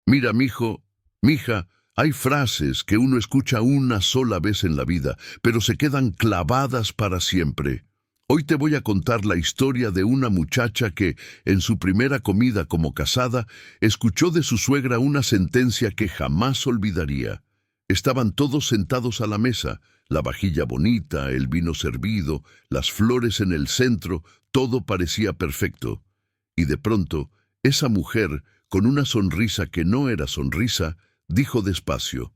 Mira, mijo, mija, hay frases que uno escucha una sola vez en la vida, pero se quedan clavadas para siempre. Hoy te voy a contar la historia de una muchacha que, en su primera comida como casada, escuchó de su suegra una sentencia que jamás olvidaría. Estaban todos sentados a la mesa, la vajilla bonita, el vino servido, las flores en el centro, todo parecía perfecto. Y de pronto, esa mujer, con una sonrisa que no era sonrisa, dijo despacio: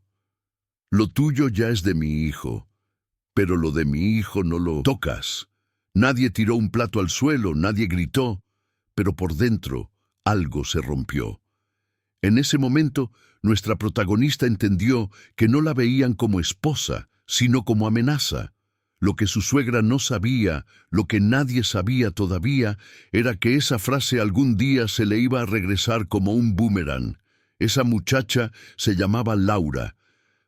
«Lo tuyo ya es de mi hijo, pero lo de mi hijo no lo tocas». Nadie tiró un plato al suelo, nadie gritó, pero por dentro algo se rompió. En ese momento, nuestra protagonista entendió que no la veían como esposa, sino como amenaza. Lo que su suegra no sabía, lo que nadie sabía todavía, era que esa frase algún día se le iba a regresar como un boomerang. Esa muchacha se llamaba Laura.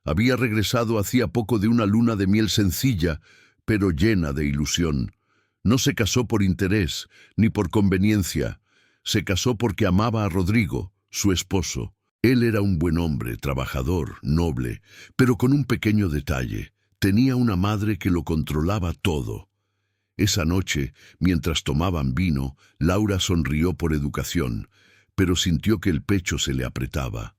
Había regresado hacía poco de una luna de miel sencilla, pero llena de ilusión. No se casó por interés, ni por conveniencia. Se casó porque amaba a Rodrigo, su esposo. Él era un buen hombre, trabajador, noble, pero con un pequeño detalle. Tenía una madre que lo controlaba todo. Esa noche, mientras tomaban vino, Laura sonrió por educación, pero sintió que el pecho se le apretaba.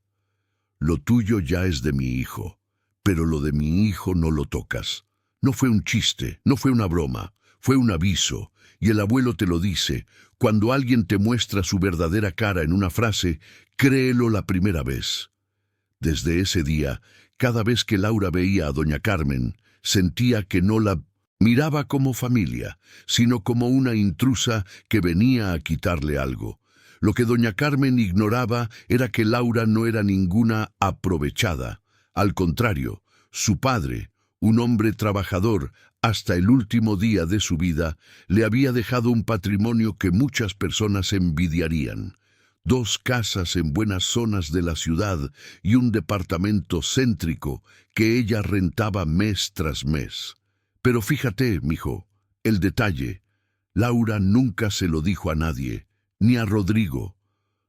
«Lo tuyo ya es de mi hijo, pero lo de mi hijo no lo tocas». No fue un chiste, no fue una broma. Fue un aviso, y el abuelo te lo dice: cuando alguien te muestra su verdadera cara en una frase, créelo la primera vez. Desde ese día, cada vez que Laura veía a doña Carmen, sentía que no la miraba como familia, sino como una intrusa que venía a quitarle algo. Lo que doña Carmen ignoraba era que Laura no era ninguna aprovechada. Al contrario, su padre, un hombre trabajador, hasta el último día de su vida, le había dejado un patrimonio que muchas personas envidiarían. 2 casas en buenas zonas de la ciudad y un departamento céntrico que ella rentaba mes tras mes. Pero fíjate, mijo, el detalle. Laura nunca se lo dijo a nadie, ni a Rodrigo.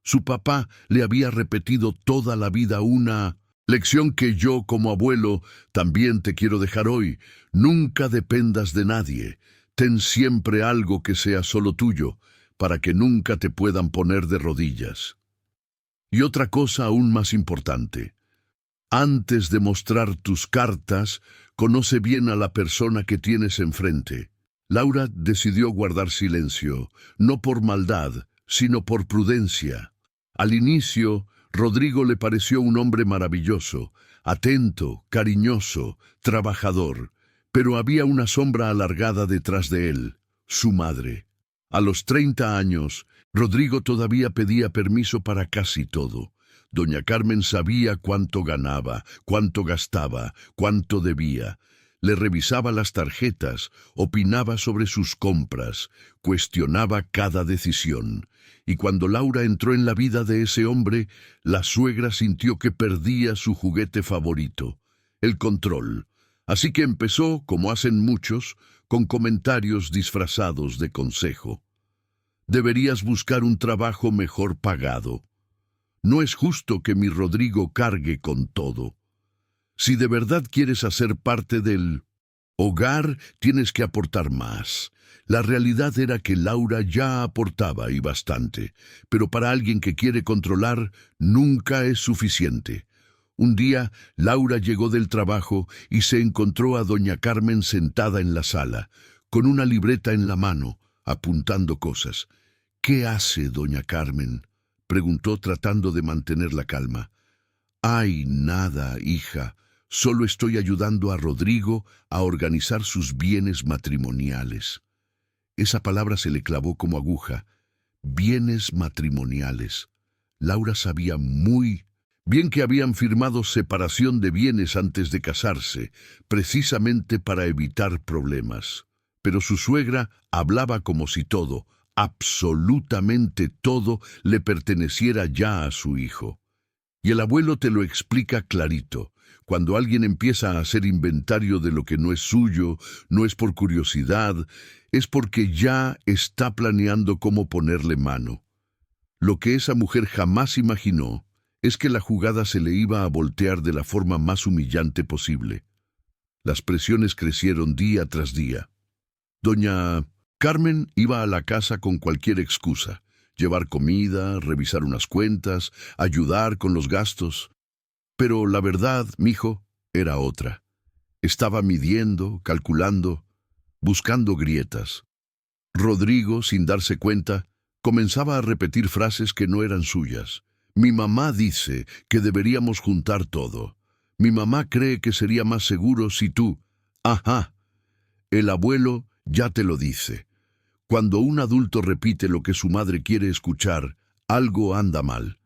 Su papá le había repetido toda la vida una lección que yo, como abuelo, también te quiero dejar hoy. Nunca dependas de nadie. Ten siempre algo que sea solo tuyo, para que nunca te puedan poner de rodillas. Y otra cosa aún más importante. Antes de mostrar tus cartas, conoce bien a la persona que tienes enfrente. Laura decidió guardar silencio, no por maldad, sino por prudencia. Al inicio, Rodrigo le pareció un hombre maravilloso, atento, cariñoso, trabajador, pero había una sombra alargada detrás de él, su madre. A los 30 años, Rodrigo todavía pedía permiso para casi todo. Doña Carmen sabía cuánto ganaba, cuánto gastaba, cuánto debía. Le revisaba las tarjetas, opinaba sobre sus compras, cuestionaba cada decisión. Y cuando Laura entró en la vida de ese hombre, la suegra sintió que perdía su juguete favorito, el control. Así que empezó, como hacen muchos, con comentarios disfrazados de consejo. Deberías buscar un trabajo mejor pagado. No es justo que mi Rodrigo cargue con todo. Si de verdad quieres hacer parte del hogar, tienes que aportar más. La realidad era que Laura ya aportaba y bastante, pero para alguien que quiere controlar, nunca es suficiente. Un día, Laura llegó del trabajo y se encontró a doña Carmen sentada en la sala, con una libreta en la mano, apuntando cosas. «¿Qué hace doña Carmen?», preguntó tratando de mantener la calma. «Ay, nada, hija. Solo estoy ayudando a Rodrigo a organizar sus bienes matrimoniales». Esa palabra se le clavó como aguja. Bienes matrimoniales. Laura sabía muy bien que habían firmado separación de bienes antes de casarse, precisamente para evitar problemas. Pero su suegra hablaba como si todo, absolutamente todo, le perteneciera ya a su hijo. Y el abuelo te lo explica clarito. Cuando alguien empieza a hacer inventario de lo que no es suyo, no es por curiosidad, es porque ya está planeando cómo ponerle mano. Lo que esa mujer jamás imaginó es que la jugada se le iba a voltear de la forma más humillante posible. Las presiones crecieron día tras día. Doña Carmen iba a la casa con cualquier excusa: llevar comida, revisar unas cuentas, ayudar con los gastos. Pero la verdad, mijo, era otra. Estaba midiendo, calculando, buscando grietas. Rodrigo, sin darse cuenta, comenzaba a repetir frases que no eran suyas. Mi mamá dice que deberíamos juntar todo. Mi mamá cree que sería más seguro si tú... Ajá, el abuelo ya te lo dice. Cuando un adulto repite lo que su madre quiere escuchar, algo anda mal.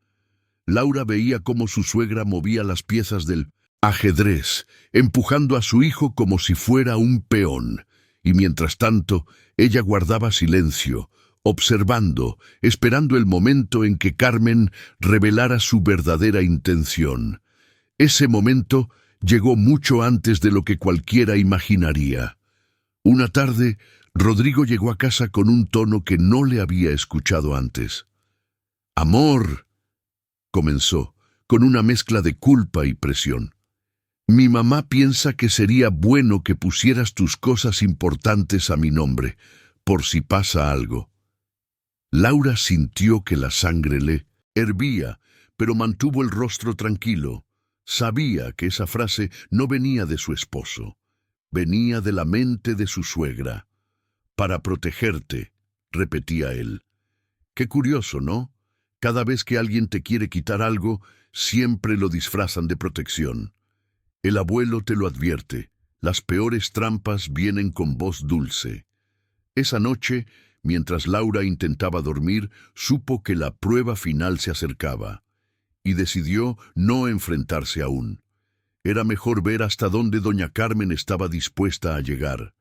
Laura veía cómo su suegra movía las piezas del ajedrez, empujando a su hijo como si fuera un peón. Y mientras tanto, ella guardaba silencio, observando, esperando el momento en que Carmen revelara su verdadera intención. Ese momento llegó mucho antes de lo que cualquiera imaginaría. Una tarde, Rodrigo llegó a casa con un tono que no le había escuchado antes. «Amor», comenzó, con una mezcla de culpa y presión. «Mi mamá piensa que sería bueno que pusieras tus cosas importantes a mi nombre, por si pasa algo». Laura sintió que la sangre le hervía, pero mantuvo el rostro tranquilo. Sabía que esa frase no venía de su esposo, venía de la mente de su suegra. «Para protegerte», repetía él. Qué curioso, ¿no? Cada vez que alguien te quiere quitar algo, siempre lo disfrazan de protección. El abuelo te lo advierte: las peores trampas vienen con voz dulce. Esa noche, mientras Laura intentaba dormir, supo que la prueba final se acercaba, y decidió no enfrentarse aún. Era mejor ver hasta dónde doña Carmen estaba dispuesta a llegar.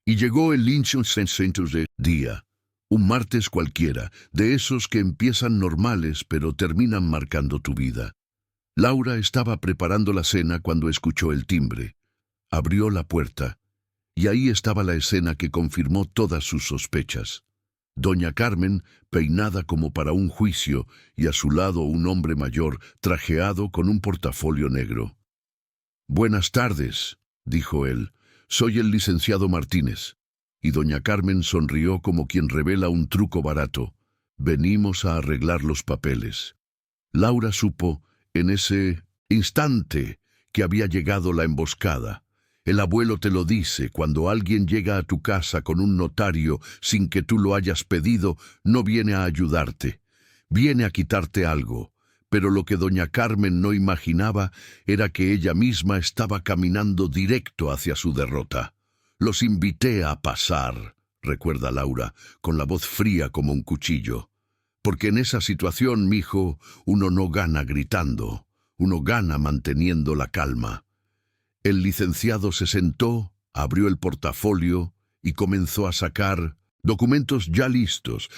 Y llegó el Lincoln Center de día, un martes cualquiera, de esos que empiezan normales pero terminan marcando tu vida. Laura estaba preparando la cena cuando escuchó el timbre. Abrió la puerta, y ahí estaba la escena que confirmó todas sus sospechas. Doña Carmen, peinada como para un juicio, y a su lado un hombre mayor, trajeado con un portafolio negro. «Buenas tardes», dijo él. «Soy el licenciado Martínez». Y doña Carmen sonrió como quien revela un truco barato. «Venimos a arreglar los papeles». Laura supo, en ese instante, que había llegado la emboscada. El abuelo te lo dice: cuando alguien llega a tu casa con un notario sin que tú lo hayas pedido, no viene a ayudarte, viene a quitarte algo. Pero lo que doña Carmen no imaginaba era que ella misma estaba caminando directo hacia su derrota. «Los invité a pasar», recuerda Laura, con la voz fría como un cuchillo. «Porque en esa situación, mijo, uno no gana gritando, uno gana manteniendo la calma». El licenciado se sentó, abrió el portafolio y comenzó a sacar documentos ya listos,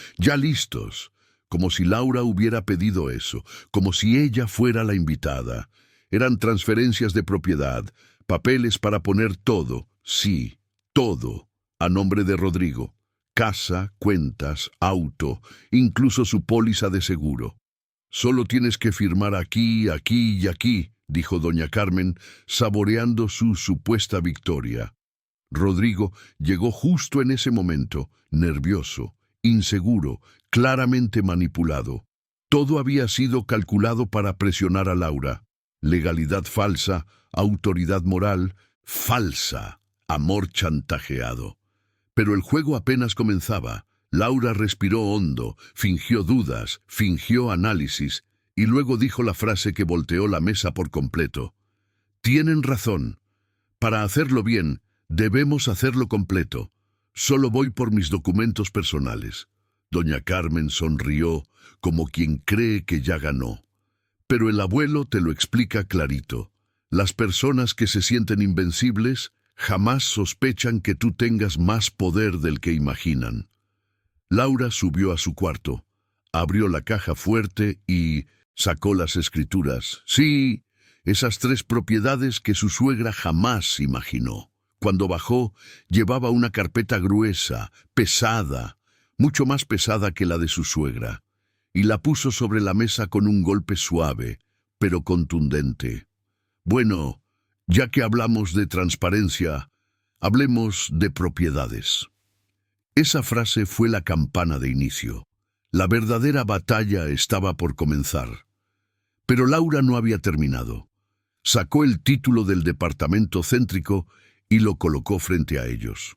como si Laura hubiera pedido eso, como si ella fuera la invitada. Eran transferencias de propiedad, papeles para poner todo, sí, todo, a nombre de Rodrigo. Casa, cuentas, auto, incluso su póliza de seguro. «Solo tienes que firmar aquí, aquí y aquí», dijo doña Carmen, saboreando su supuesta victoria. Rodrigo llegó justo en ese momento, nervioso, inseguro, claramente manipulado. Todo había sido calculado para presionar a Laura. Legalidad falsa, autoridad moral falsa, amor chantajeado. Pero el juego apenas comenzaba. Laura respiró hondo, fingió dudas, fingió análisis, y luego dijo la frase que volteó la mesa por completo. «Tienen razón. Para hacerlo bien, debemos hacerlo completo. Solo voy por mis documentos personales». Doña Carmen sonrió, como quien cree que ya ganó. Pero el abuelo te lo explica clarito. Las personas que se sienten invencibles jamás sospechan que tú tengas más poder del que imaginan. Laura subió a su cuarto, abrió la caja fuerte y sacó las escrituras. Sí, esas 3 propiedades que su suegra jamás imaginó. Cuando bajó, llevaba una carpeta gruesa, pesada, mucho más pesada que la de su suegra. y la puso sobre la mesa con un golpe suave, pero contundente. Bueno, ya que hablamos de transparencia, hablemos de propiedades. Esa frase fue la campana de inicio. La verdadera batalla estaba por comenzar. Pero Laura no había terminado. Sacó el título del departamento céntrico y lo colocó frente a ellos.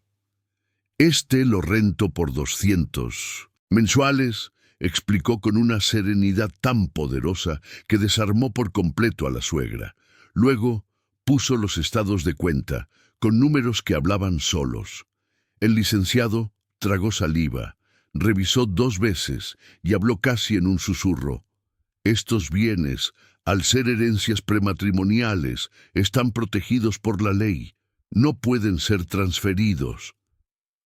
Este lo rento por 200 mensuales, explicó con una serenidad tan poderosa que desarmó por completo a la suegra. Luego puso los estados de cuenta, con números que hablaban solos. El licenciado tragó saliva, revisó 2 veces y habló casi en un susurro. Estos bienes, al ser herencias prematrimoniales, están protegidos por la ley. No pueden ser transferidos.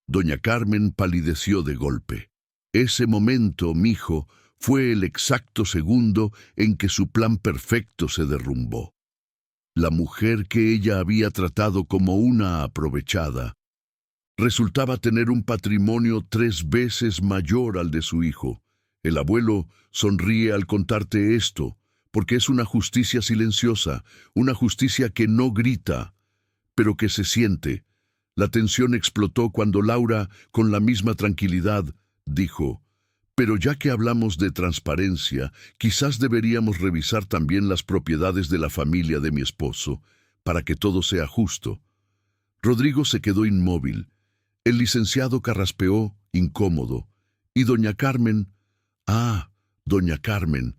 Doña Carmen palideció de golpe. Ese momento, mijo, fue el exacto segundo en que su plan perfecto se derrumbó. La mujer que ella había tratado como una aprovechada resultaba tener un patrimonio 3 veces mayor al de su hijo. El abuelo sonríe al contarte esto, porque es una justicia silenciosa, una justicia que no grita, pero que se siente. La tensión explotó cuando Laura, con la misma tranquilidad, dijo: «Pero ya que hablamos de transparencia, quizás deberíamos revisar también las propiedades de la familia de mi esposo, para que todo sea justo». Rodrigo se quedó inmóvil. El licenciado carraspeó, incómodo, y doña Carmen... «Ah, doña Carmen».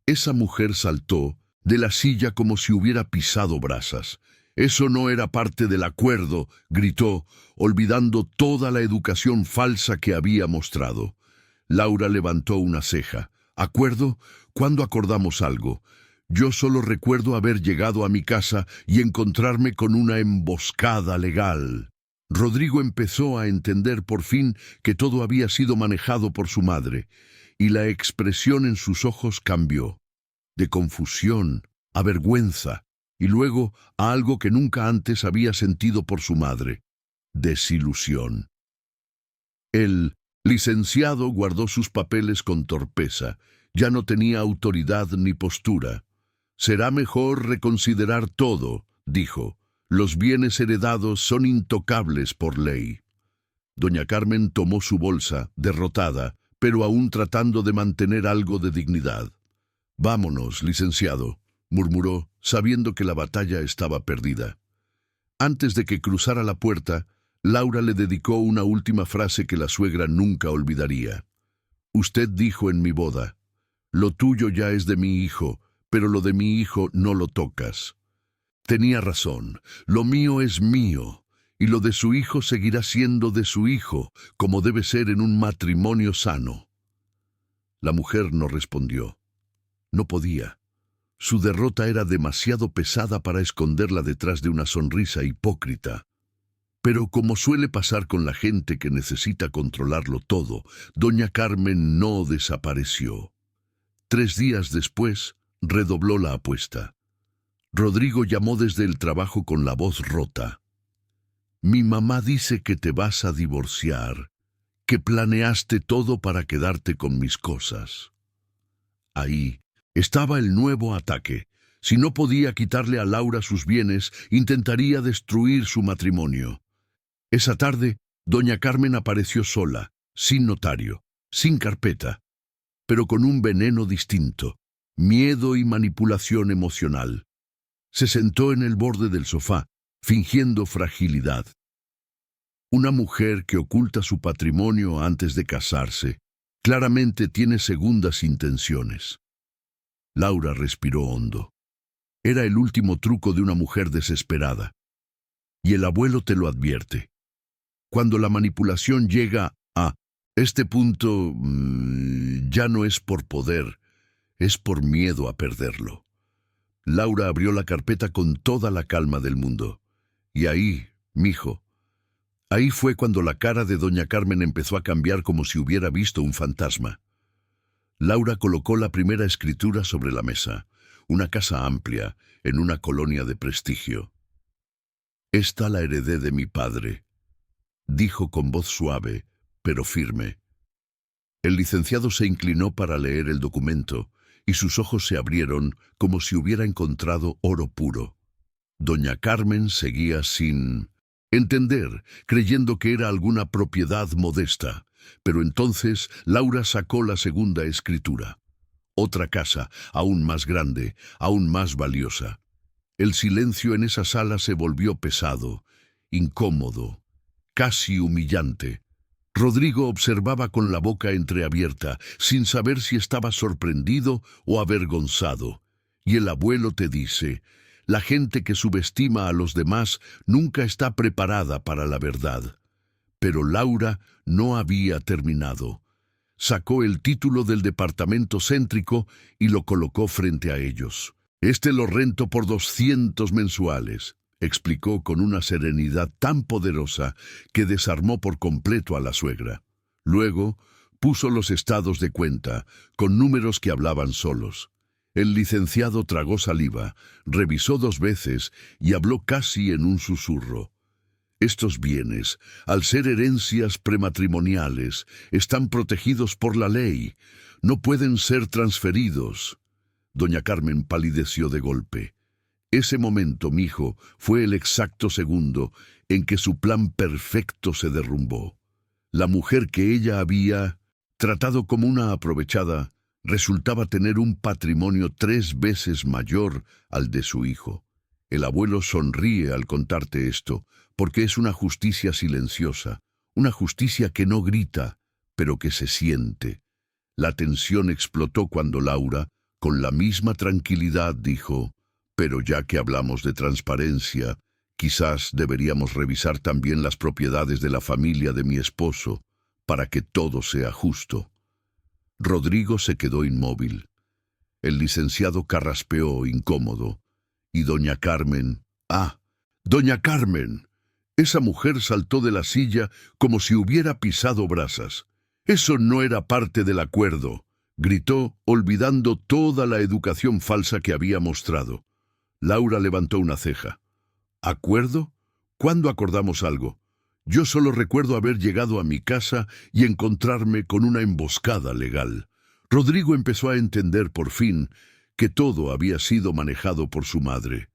Esa mujer saltó de la silla como si hubiera pisado brasas. «Eso no era parte del acuerdo», gritó, olvidando toda la educación falsa que había mostrado. Laura levantó una ceja. «¿Acuerdo? ¿Cuándo acordamos algo? Yo solo recuerdo haber llegado a mi casa y encontrarme con una emboscada legal». Rodrigo empezó a entender por fin que todo había sido manejado por su madre, y la expresión en sus ojos cambió, de confusión a vergüenza, y luego a algo que nunca antes había sentido por su madre: desilusión. El licenciado guardó sus papeles con torpeza. Ya no tenía autoridad ni postura. «Será mejor reconsiderar todo», dijo. «Los bienes heredados son intocables por ley». Doña Carmen tomó su bolsa, derrotada, pero aún tratando de mantener algo de dignidad. «Vámonos, licenciado», murmuró, sabiendo que la batalla estaba perdida. Antes de que cruzara la puerta, Laura le dedicó una última frase que la suegra nunca olvidaría. «Usted dijo en mi boda: lo tuyo ya es de mi hijo, pero lo de mi hijo no lo tocas». Tenía razón. Lo mío es mío, y lo de su hijo seguirá siendo de su hijo, como debe ser en un matrimonio sano. La mujer no respondió. No podía. Su derrota era demasiado pesada para esconderla detrás de una sonrisa hipócrita. Pero como suele pasar con la gente que necesita controlarlo todo, doña Carmen no desapareció. 3 días después, redobló la apuesta. Rodrigo llamó desde el trabajo con la voz rota. «Mi mamá dice que te vas a divorciar, que planeaste todo para quedarte con mis cosas». Ahí estaba el nuevo ataque. Si no podía quitarle a Laura sus bienes, intentaría destruir su matrimonio. Esa tarde, doña Carmen apareció sola, sin notario, sin carpeta, pero con un veneno distinto: miedo y manipulación emocional. Se sentó en el borde del sofá, fingiendo fragilidad. Una mujer que oculta su patrimonio antes de casarse, claramente tiene segundas intenciones. Laura respiró hondo. Era el último truco de una mujer desesperada. Y el abuelo te lo advierte. Cuando la manipulación llega a este punto, ya no es por poder, es por miedo a perderlo. Laura abrió la carpeta con toda la calma del mundo. Y ahí, mijo, ahí fue cuando la cara de doña Carmen empezó a cambiar como si hubiera visto un fantasma. Laura colocó la primera escritura sobre la mesa, una casa amplia, en una colonia de prestigio. «Esta la heredé de mi padre», dijo con voz suave, pero firme. El licenciado se inclinó para leer el documento y sus ojos se abrieron como si hubiera encontrado oro puro. Doña Carmen seguía sin entender, creyendo que era alguna propiedad modesta, pero entonces Laura sacó la segunda escritura. Otra casa, aún más grande, aún más valiosa. El silencio en esa sala se volvió pesado, incómodo, casi humillante. Rodrigo observaba con la boca entreabierta, sin saber si estaba sorprendido o avergonzado. Y el abuelo te dice, la gente que subestima a los demás nunca está preparada para la verdad. Pero Laura no había terminado. Sacó el título del departamento céntrico y lo colocó frente a ellos. Este lo rento por 200 mensuales, explicó con una serenidad tan poderosa que desarmó por completo a la suegra. Luego puso los estados de cuenta, con números que hablaban solos. El licenciado tragó saliva, revisó 2 veces y habló casi en un susurro. Estos bienes, al ser herencias prematrimoniales, están protegidos por la ley. No pueden ser transferidos. Doña Carmen palideció de golpe. Ese momento, mijo, fue el exacto segundo en que su plan perfecto se derrumbó. La mujer que ella había tratado como una aprovechada resultaba tener un patrimonio 3 veces mayor al de su hijo. El abuelo sonríe al contarte esto, porque es una justicia silenciosa, una justicia que no grita, pero que se siente. La tensión explotó cuando Laura, con la misma tranquilidad, dijo, pero ya que hablamos de transparencia, quizás deberíamos revisar también las propiedades de la familia de mi esposo, para que todo sea justo. Rodrigo se quedó inmóvil. El licenciado carraspeó incómodo, y doña Carmen... ¡Ah! ¡Doña Carmen! Esa mujer saltó de la silla como si hubiera pisado brasas. Eso no era parte del acuerdo, gritó, olvidando toda la educación falsa que había mostrado. Laura levantó una ceja. ¿Acuerdo? ¿Cuándo acordamos algo? Yo solo recuerdo haber llegado a mi casa y encontrarme con una emboscada legal. Rodrigo empezó a entender por fin que todo había sido manejado por su madre.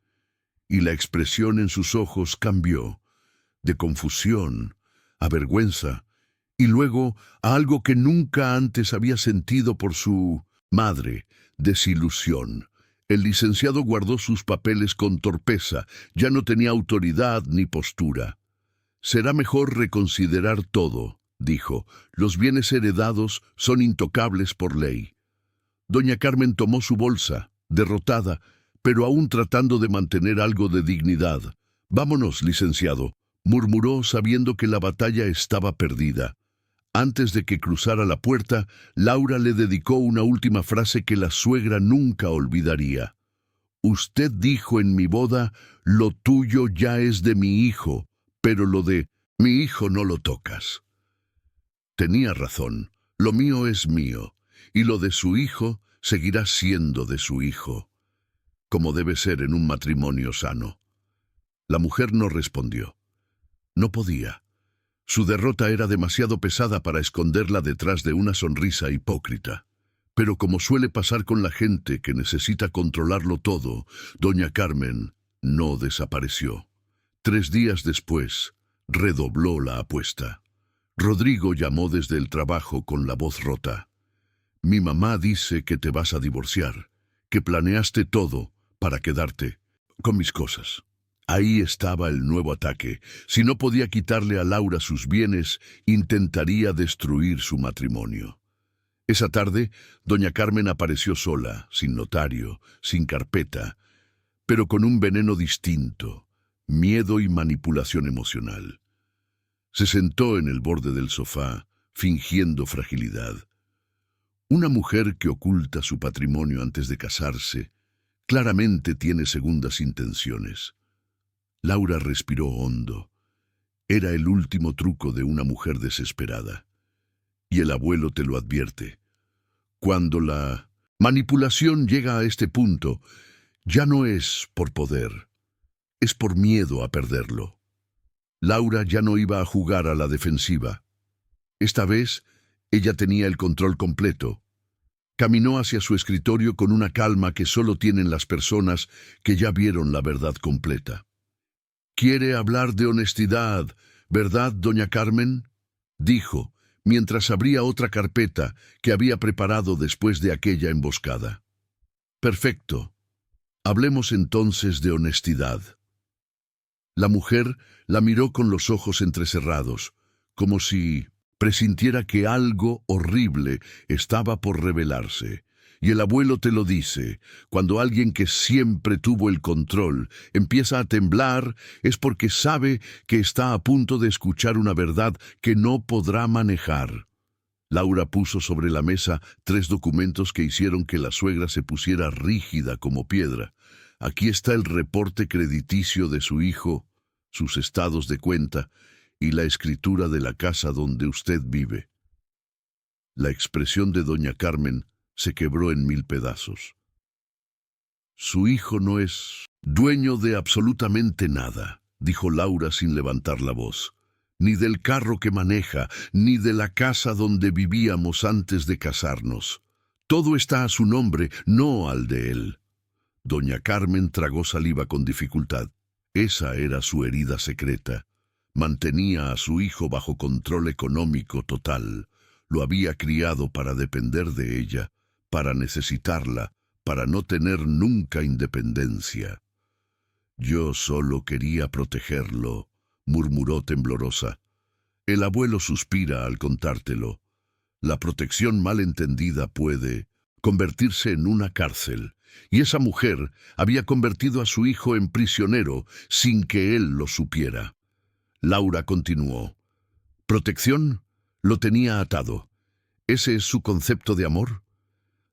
Y la expresión en sus ojos cambió, de confusión a vergüenza, y luego a algo que nunca antes había sentido por su madre, desilusión. El licenciado guardó sus papeles con torpeza, ya no tenía autoridad ni postura. Será mejor reconsiderar todo, dijo. Los bienes heredados son intocables por ley. Doña Carmen tomó su bolsa, derrotada, pero aún tratando de mantener algo de dignidad. Vámonos, licenciado, murmuró sabiendo que la batalla estaba perdida. Antes de que cruzara la puerta, Laura le dedicó una última frase que la suegra nunca olvidaría. Usted dijo en mi boda, lo tuyo ya es de mi hijo, pero lo de mi hijo no lo tocas. Tenía razón, lo mío es mío, y lo de su hijo seguirá siendo de su hijo, como debe ser en un matrimonio sano. La mujer no respondió. No podía. Su derrota era demasiado pesada para esconderla detrás de una sonrisa hipócrita. Pero como suele pasar con la gente que necesita controlarlo todo, doña Carmen no desapareció. 3 días después, redobló la apuesta. Rodrigo llamó desde el trabajo con la voz rota. Mi mamá dice que te vas a divorciar, que planeaste todo para quedarte con mis cosas. Ahí estaba el nuevo ataque. Si no podía quitarle a Laura sus bienes, intentaría destruir su matrimonio. Esa tarde, doña Carmen apareció sola, sin notario, sin carpeta, pero con un veneno distinto, miedo y manipulación emocional. Se sentó en el borde del sofá, fingiendo fragilidad. Una mujer que oculta su patrimonio antes de casarse, claramente tiene segundas intenciones. Laura respiró hondo. Era el último truco de una mujer desesperada. Y el abuelo te lo advierte. Cuando la manipulación llega a este punto, ya no es por poder, es por miedo a perderlo. Laura ya no iba a jugar a la defensiva. Esta vez Ella tenía el control completo. Caminó hacia su escritorio con una calma que solo tienen las personas que ya vieron la verdad completa. «Quiere hablar de honestidad, ¿verdad, doña Carmen?», dijo, mientras abría otra carpeta que había preparado después de aquella emboscada. «Perfecto. Hablemos entonces de honestidad». La mujer la miró con los ojos entrecerrados, como si presintiera que algo horrible estaba por revelarse. Y el abuelo te lo dice, cuando alguien que siempre tuvo el control empieza a temblar, es porque sabe que está a punto de escuchar una verdad que no podrá manejar. Laura puso sobre la mesa 3 documentos que hicieron que la suegra se pusiera rígida como piedra. Aquí está el reporte crediticio de su hijo, sus estados de cuenta y la escritura de la casa donde usted vive. La expresión de doña Carmen se quebró en 1000 pedazos. «Su hijo no es dueño de absolutamente nada», dijo Laura sin levantar la voz. «Ni del carro que maneja, ni de la casa donde vivíamos antes de casarnos. Todo está a su nombre, no al de él». Doña Carmen tragó saliva con dificultad. Esa era su herida secreta. Mantenía a su hijo bajo control económico total. Lo había criado para depender de ella, para necesitarla, para no tener nunca independencia. «Yo solo quería protegerlo», murmuró temblorosa. «El abuelo suspira al contártelo. La protección mal entendida puede convertirse en una cárcel, y esa mujer había convertido a su hijo en prisionero sin que él lo supiera». Laura continuó. «¿Protección? Lo tenía atado. ¿Ese es su concepto de amor?».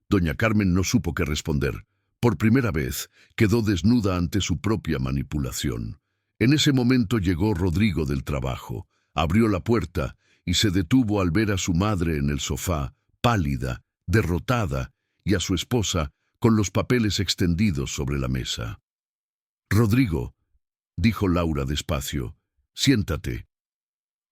Doña Carmen no supo qué responder. Por primera vez quedó desnuda ante su propia manipulación. En ese momento llegó Rodrigo del trabajo, abrió la puerta y se detuvo al ver a su madre en el sofá, pálida, derrotada, y a su esposa con los papeles extendidos sobre la mesa. «Rodrigo», dijo Laura despacio, «siéntate.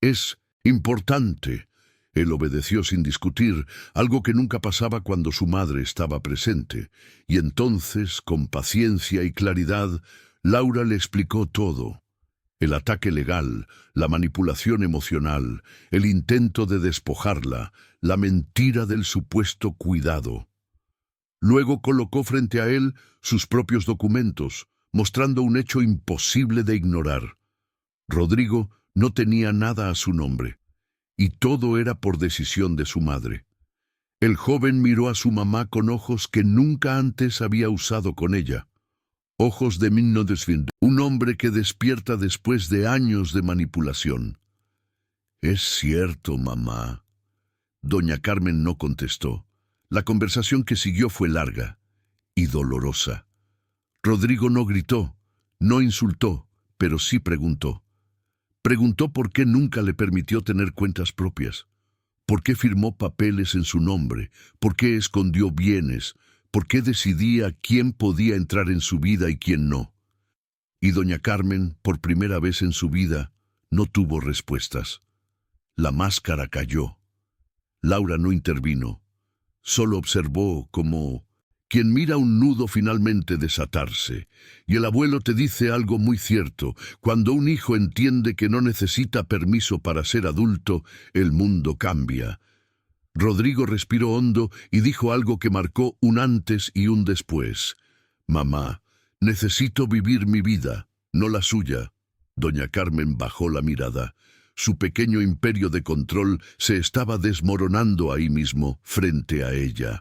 Es importante». Él obedeció sin discutir, algo que nunca pasaba cuando su madre estaba presente, y entonces, con paciencia y claridad, Laura le explicó todo. El ataque legal, la manipulación emocional, el intento de despojarla, la mentira del supuesto cuidado. Luego colocó frente a él sus propios documentos, mostrando un hecho imposible de ignorar. Rodrigo no tenía nada a su nombre. Y todo era por decisión de su madre. El joven miró a su mamá con ojos que nunca antes había usado con ella. Ojos de Minno-Desvind, un hombre que despierta después de años de manipulación. «Es cierto, mamá». Doña Carmen no contestó. La conversación que siguió fue larga y dolorosa. Rodrigo no gritó, no insultó, pero sí preguntó. Preguntó por qué nunca le permitió tener cuentas propias, por qué firmó papeles en su nombre, por qué escondió bienes, por qué decidía quién podía entrar en su vida y quién no. Y doña Carmen, por primera vez en su vida, no tuvo respuestas. La máscara cayó. Laura no intervino, solo observó como quien mira un nudo finalmente desatarse. Y el abuelo te dice algo muy cierto. Cuando un hijo entiende que no necesita permiso para ser adulto, el mundo cambia. Rodrigo respiró hondo y dijo algo que marcó un antes y un después. «Mamá, necesito vivir mi vida, no la suya». Doña Carmen bajó la mirada. Su pequeño imperio de control se estaba desmoronando ahí mismo, frente a ella.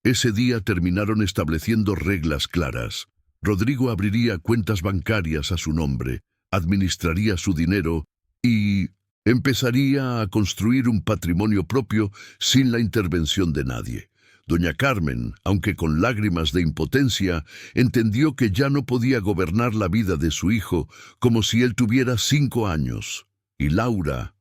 Ese día terminaron estableciendo reglas claras. Rodrigo abriría cuentas bancarias a su nombre, administraría su dinero y empezaría a construir un patrimonio propio sin la intervención de nadie. Doña Carmen, aunque con lágrimas de impotencia, entendió que ya no podía gobernar la vida de su hijo como si él tuviera 5 años. Y Laura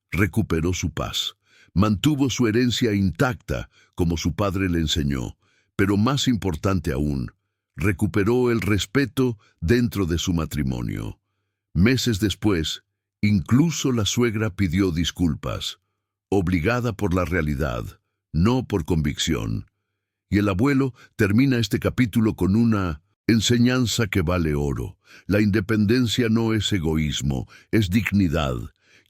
recuperó su paz. Mantuvo su herencia intacta, como su padre le enseñó, pero más importante aún, recuperó el respeto dentro de su matrimonio. Meses después, incluso la suegra pidió disculpas. obligada por la realidad, no por convicción. Y el abuelo termina este capítulo con una enseñanza que vale oro. La independencia no es egoísmo, es dignidad.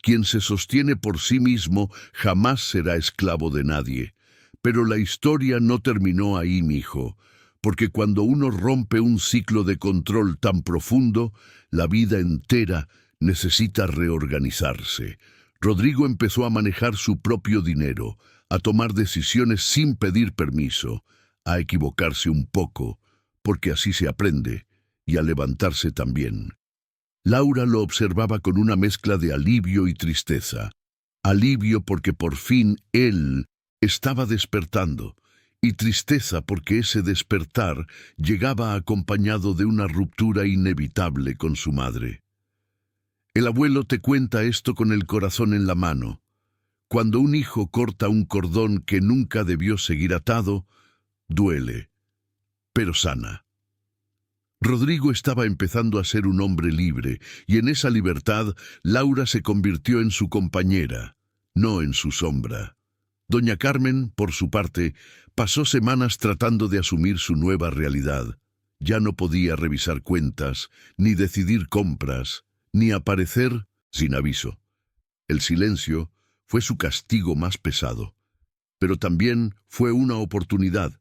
Quien se sostiene por sí mismo jamás será esclavo de nadie. Pero la historia no terminó ahí, mi hijo, porque cuando uno rompe un ciclo de control tan profundo, la vida entera necesita reorganizarse. Rodrigo empezó a manejar su propio dinero, a tomar decisiones sin pedir permiso, a equivocarse un poco, porque así se aprende, y a levantarse también. Laura lo observaba con una mezcla de alivio y tristeza. Alivio porque por fin él estaba despertando, y tristeza porque ese despertar llegaba acompañado de una ruptura inevitable con su madre. El abuelo te cuenta esto con el corazón en la mano. Cuando un hijo corta un cordón que nunca debió seguir atado, duele, pero sana. Rodrigo estaba empezando a ser un hombre libre, y en esa libertad Laura se convirtió en su compañera, no en su sombra. Doña Carmen, por su parte, pasó semanas tratando de asumir su nueva realidad. Ya no podía revisar cuentas, ni decidir compras, ni aparecer sin aviso. El silencio fue su castigo más pesado, pero también fue una oportunidad.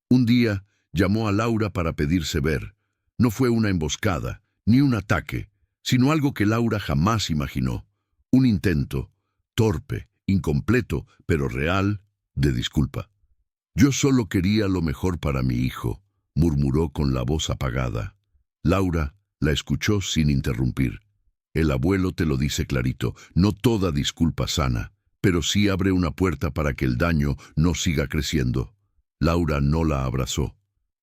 Un día llamó a Laura para pedirse ver. No fue una emboscada, ni un ataque, sino algo que Laura jamás imaginó. Un intento, torpe, incompleto, pero real, de disculpa. «Yo solo quería lo mejor para mi hijo», murmuró con la voz apagada. Laura la escuchó sin interrumpir. El abuelo te lo dice clarito, no toda disculpa sana, pero sí abre una puerta para que el daño no siga creciendo. Laura no la abrazó,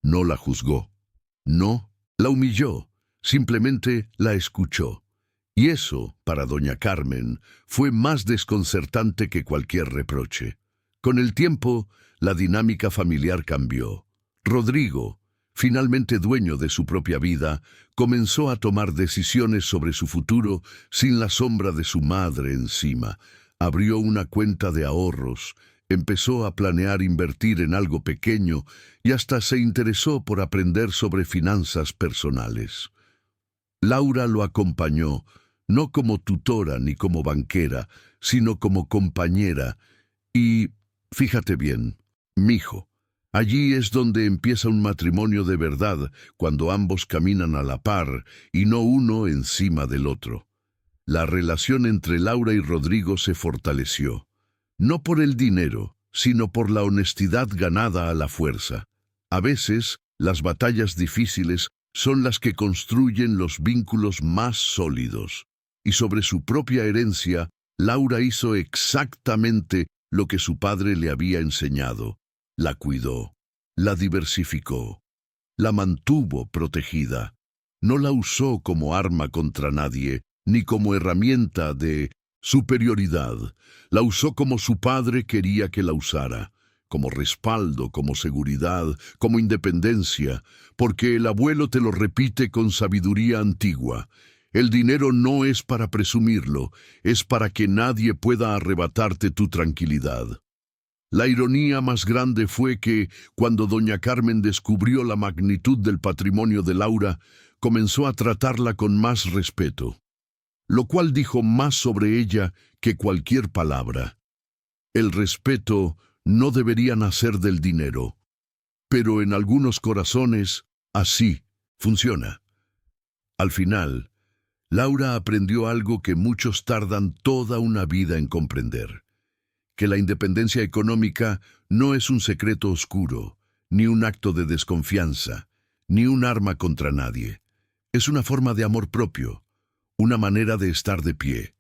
no la juzgó, no la humilló, simplemente la escuchó. Y eso, para doña Carmen, fue más desconcertante que cualquier reproche. Con el tiempo, la dinámica familiar cambió. Rodrigo, finalmente dueño de su propia vida, comenzó a tomar decisiones sobre su futuro sin la sombra de su madre encima. Abrió una cuenta de ahorros, empezó a planear invertir en algo pequeño y hasta se interesó por aprender sobre finanzas personales. Laura lo acompañó, no como tutora ni como banquera, sino como compañera. Y, fíjate bien, mijo, allí es donde empieza un matrimonio de verdad, cuando ambos caminan a la par y no uno encima del otro. La relación entre Laura y Rodrigo se fortaleció, no por el dinero, sino por la honestidad ganada a la fuerza. A veces, las batallas difíciles son las que construyen los vínculos más sólidos. Y sobre su propia herencia, Laura hizo exactamente lo que su padre le había enseñado. La cuidó, la diversificó, la mantuvo protegida. No la usó como arma contra nadie, ni como herramienta de superioridad. La usó como su padre quería que la usara, como respaldo, como seguridad, como independencia, porque el abuelo te lo repite con sabiduría antigua. El dinero no es para presumirlo, es para que nadie pueda arrebatarte tu tranquilidad. La ironía más grande fue que, cuando doña Carmen descubrió la magnitud del patrimonio de Laura, comenzó a tratarla con más respeto, lo cual dijo más sobre ella que cualquier palabra. El respeto no debería nacer del dinero, pero en algunos corazones así funciona. Al final, Laura aprendió algo que muchos tardan toda una vida en comprender: que la independencia económica no es un secreto oscuro, ni un acto de desconfianza, ni un arma contra nadie. Es una forma de amor propio, una manera de estar de pie,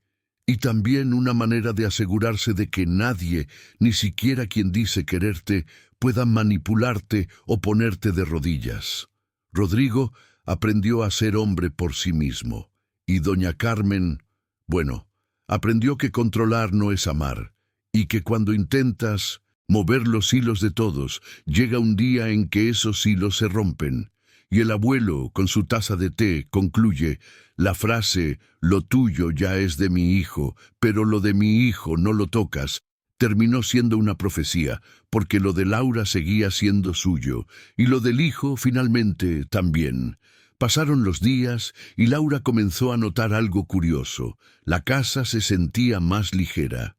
y también una manera de asegurarse de que nadie, ni siquiera quien dice quererte, pueda manipularte o ponerte de rodillas. Rodrigo aprendió a ser hombre por sí mismo, y doña Carmen, bueno, aprendió que controlar no es amar, y que cuando intentas mover los hilos de todos, llega un día en que esos hilos se rompen. Y el abuelo, con su taza de té, concluye: la frase «lo tuyo ya es de mi hijo, pero lo de mi hijo no lo tocas», terminó siendo una profecía, porque lo de Laura seguía siendo suyo, y lo del hijo, finalmente, también. Pasaron los días y Laura comenzó a notar algo curioso. La casa se sentía más ligera.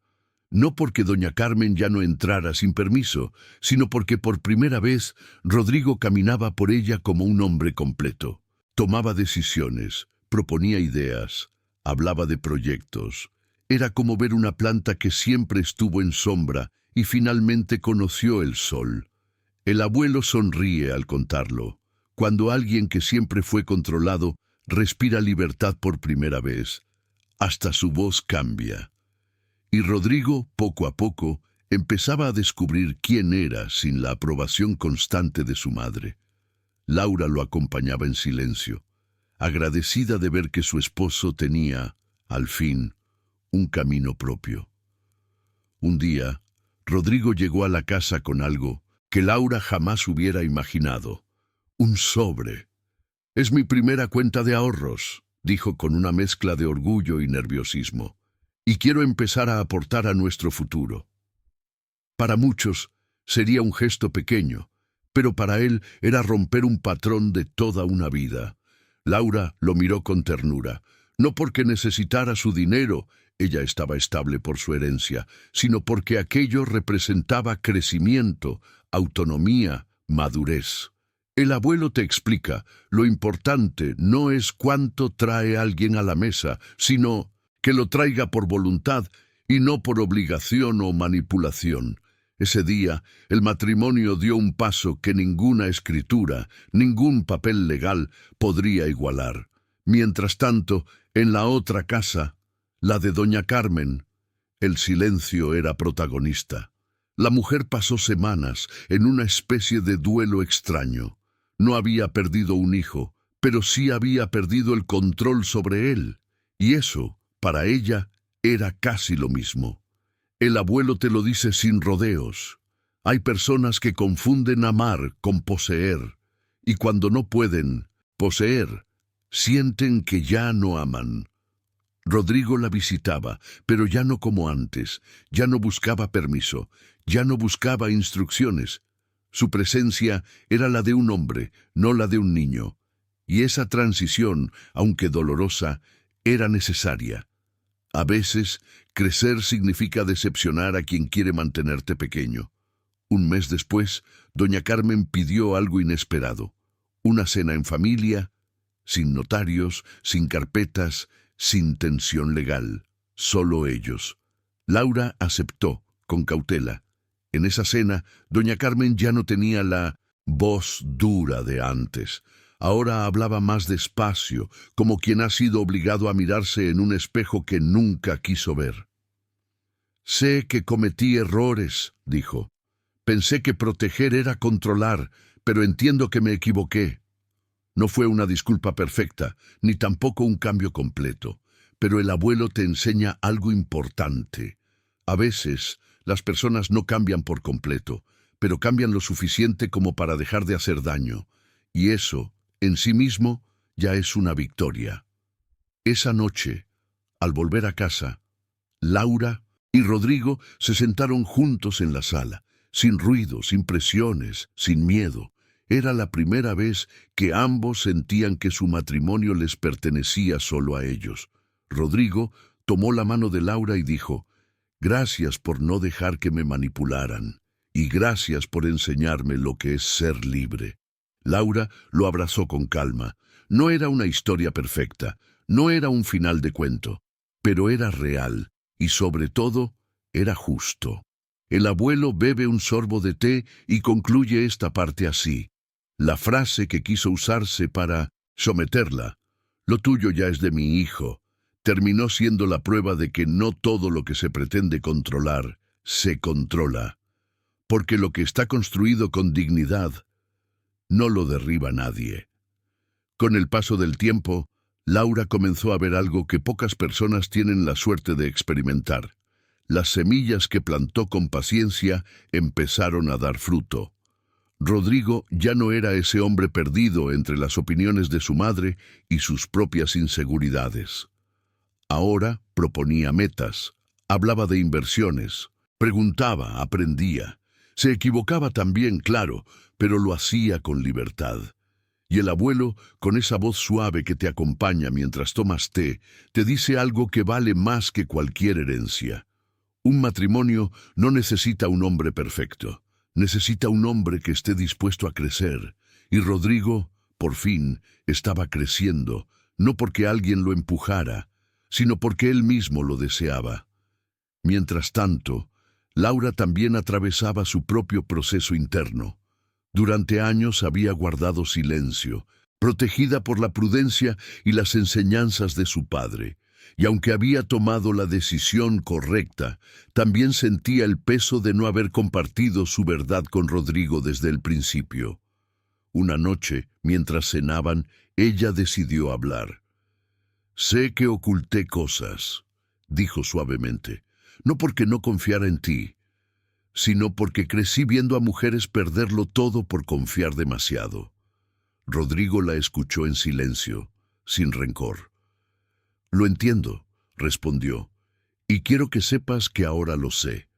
No porque doña Carmen ya no entrara sin permiso, sino porque por primera vez Rodrigo caminaba por ella como un hombre completo. Tomaba decisiones, proponía ideas, hablaba de proyectos. Era como ver una planta que siempre estuvo en sombra y finalmente conoció el sol. El abuelo sonríe al contarlo. Cuando alguien que siempre fue controlado respira libertad por primera vez, hasta su voz cambia. Y Rodrigo, poco a poco, empezaba a descubrir quién era sin la aprobación constante de su madre. Laura lo acompañaba en silencio, agradecida de ver que su esposo tenía, al fin, un camino propio. Un día, Rodrigo llegó a la casa con algo que Laura jamás hubiera imaginado. Un sobre. «Es mi primera cuenta de ahorros», dijo con una mezcla de orgullo y nerviosismo. «Y quiero empezar a aportar a nuestro futuro». Para muchos sería un gesto pequeño, pero para él era romper un patrón de toda una vida. Laura lo miró con ternura, no porque necesitara su dinero, ella estaba estable por su herencia, sino porque aquello representaba crecimiento, autonomía, madurez. El abuelo te explica, lo importante no es cuánto trae alguien a la mesa, sino que lo traiga por voluntad y no por obligación o manipulación. Ese día, el matrimonio dio un paso que ninguna escritura, ningún papel legal podría igualar. Mientras tanto, en la otra casa, la de doña Carmen, el silencio era protagonista. La mujer pasó semanas en una especie de duelo extraño. No había perdido un hijo, pero sí había perdido el control sobre él. Y eso, para ella, era casi lo mismo. El abuelo te lo dice sin rodeos. Hay personas que confunden amar con poseer, y cuando no pueden poseer, sienten que ya no aman. Rodrigo la visitaba, pero ya no como antes, ya no buscaba permiso, ya no buscaba instrucciones. Su presencia era la de un hombre, no la de un niño, y esa transición, aunque dolorosa, era necesaria. A veces, crecer significa decepcionar a quien quiere mantenerte pequeño. Un mes después, doña Carmen pidió algo inesperado. Una cena en familia, sin notarios, sin carpetas, sin tensión legal. Solo ellos. Laura aceptó, con cautela. En esa cena, doña Carmen ya no tenía la voz dura de antes. Ahora hablaba más despacio, como quien ha sido obligado a mirarse en un espejo que nunca quiso ver. «Sé que cometí errores», dijo. «Pensé que proteger era controlar, pero entiendo que me equivoqué. No fue una disculpa perfecta, ni tampoco un cambio completo, pero el abuelo te enseña algo importante. A veces, las personas no cambian por completo, pero cambian lo suficiente como para dejar de hacer daño, y eso, en sí mismo, ya es una victoria». Esa noche, al volver a casa, Laura y Rodrigo se sentaron juntos en la sala, sin ruido, sin presiones, sin miedo. Era la primera vez que ambos sentían que su matrimonio les pertenecía solo a ellos. Rodrigo tomó la mano de Laura y dijo: «Gracias por no dejar que me manipularan, y gracias por enseñarme lo que es ser libre». Laura lo abrazó con calma. No era una historia perfecta, no era un final de cuento, pero era real, y sobre todo, era justo. El abuelo bebe un sorbo de té y concluye esta parte así. La frase que quiso usarse para someterla, «lo tuyo ya es de mi hijo», terminó siendo la prueba de que no todo lo que se pretende controlar se controla, porque lo que está construido con dignidad no lo derriba nadie. Con el paso del tiempo, Laura comenzó a ver algo que pocas personas tienen la suerte de experimentar. Las semillas que plantó con paciencia empezaron a dar fruto. Rodrigo ya no era ese hombre perdido entre las opiniones de su madre y sus propias inseguridades. Ahora proponía metas, hablaba de inversiones, Preguntaba, aprendía. Se equivocaba también, claro, pero lo hacía con libertad. Y el abuelo, con esa voz suave que te acompaña mientras tomas té, te dice algo que vale más que cualquier herencia. Un matrimonio no necesita un hombre perfecto. Necesita un hombre que esté dispuesto a crecer. Y Rodrigo, por fin, estaba creciendo, no porque alguien lo empujara, sino porque él mismo lo deseaba. Mientras tanto, Laura también atravesaba su propio proceso interno. Durante años había guardado silencio, protegida por la prudencia y las enseñanzas de su padre. Y aunque había tomado la decisión correcta, también sentía el peso de no haber compartido su verdad con Rodrigo desde el principio. Una noche, mientras cenaban, ella decidió hablar. «Sé que oculté cosas», dijo suavemente, «no porque no confiara en ti, sino porque crecí viendo a mujeres perderlo todo por confiar demasiado». Rodrigo la escuchó en silencio, sin rencor. «Lo entiendo», respondió, «y quiero que sepas que ahora lo sé.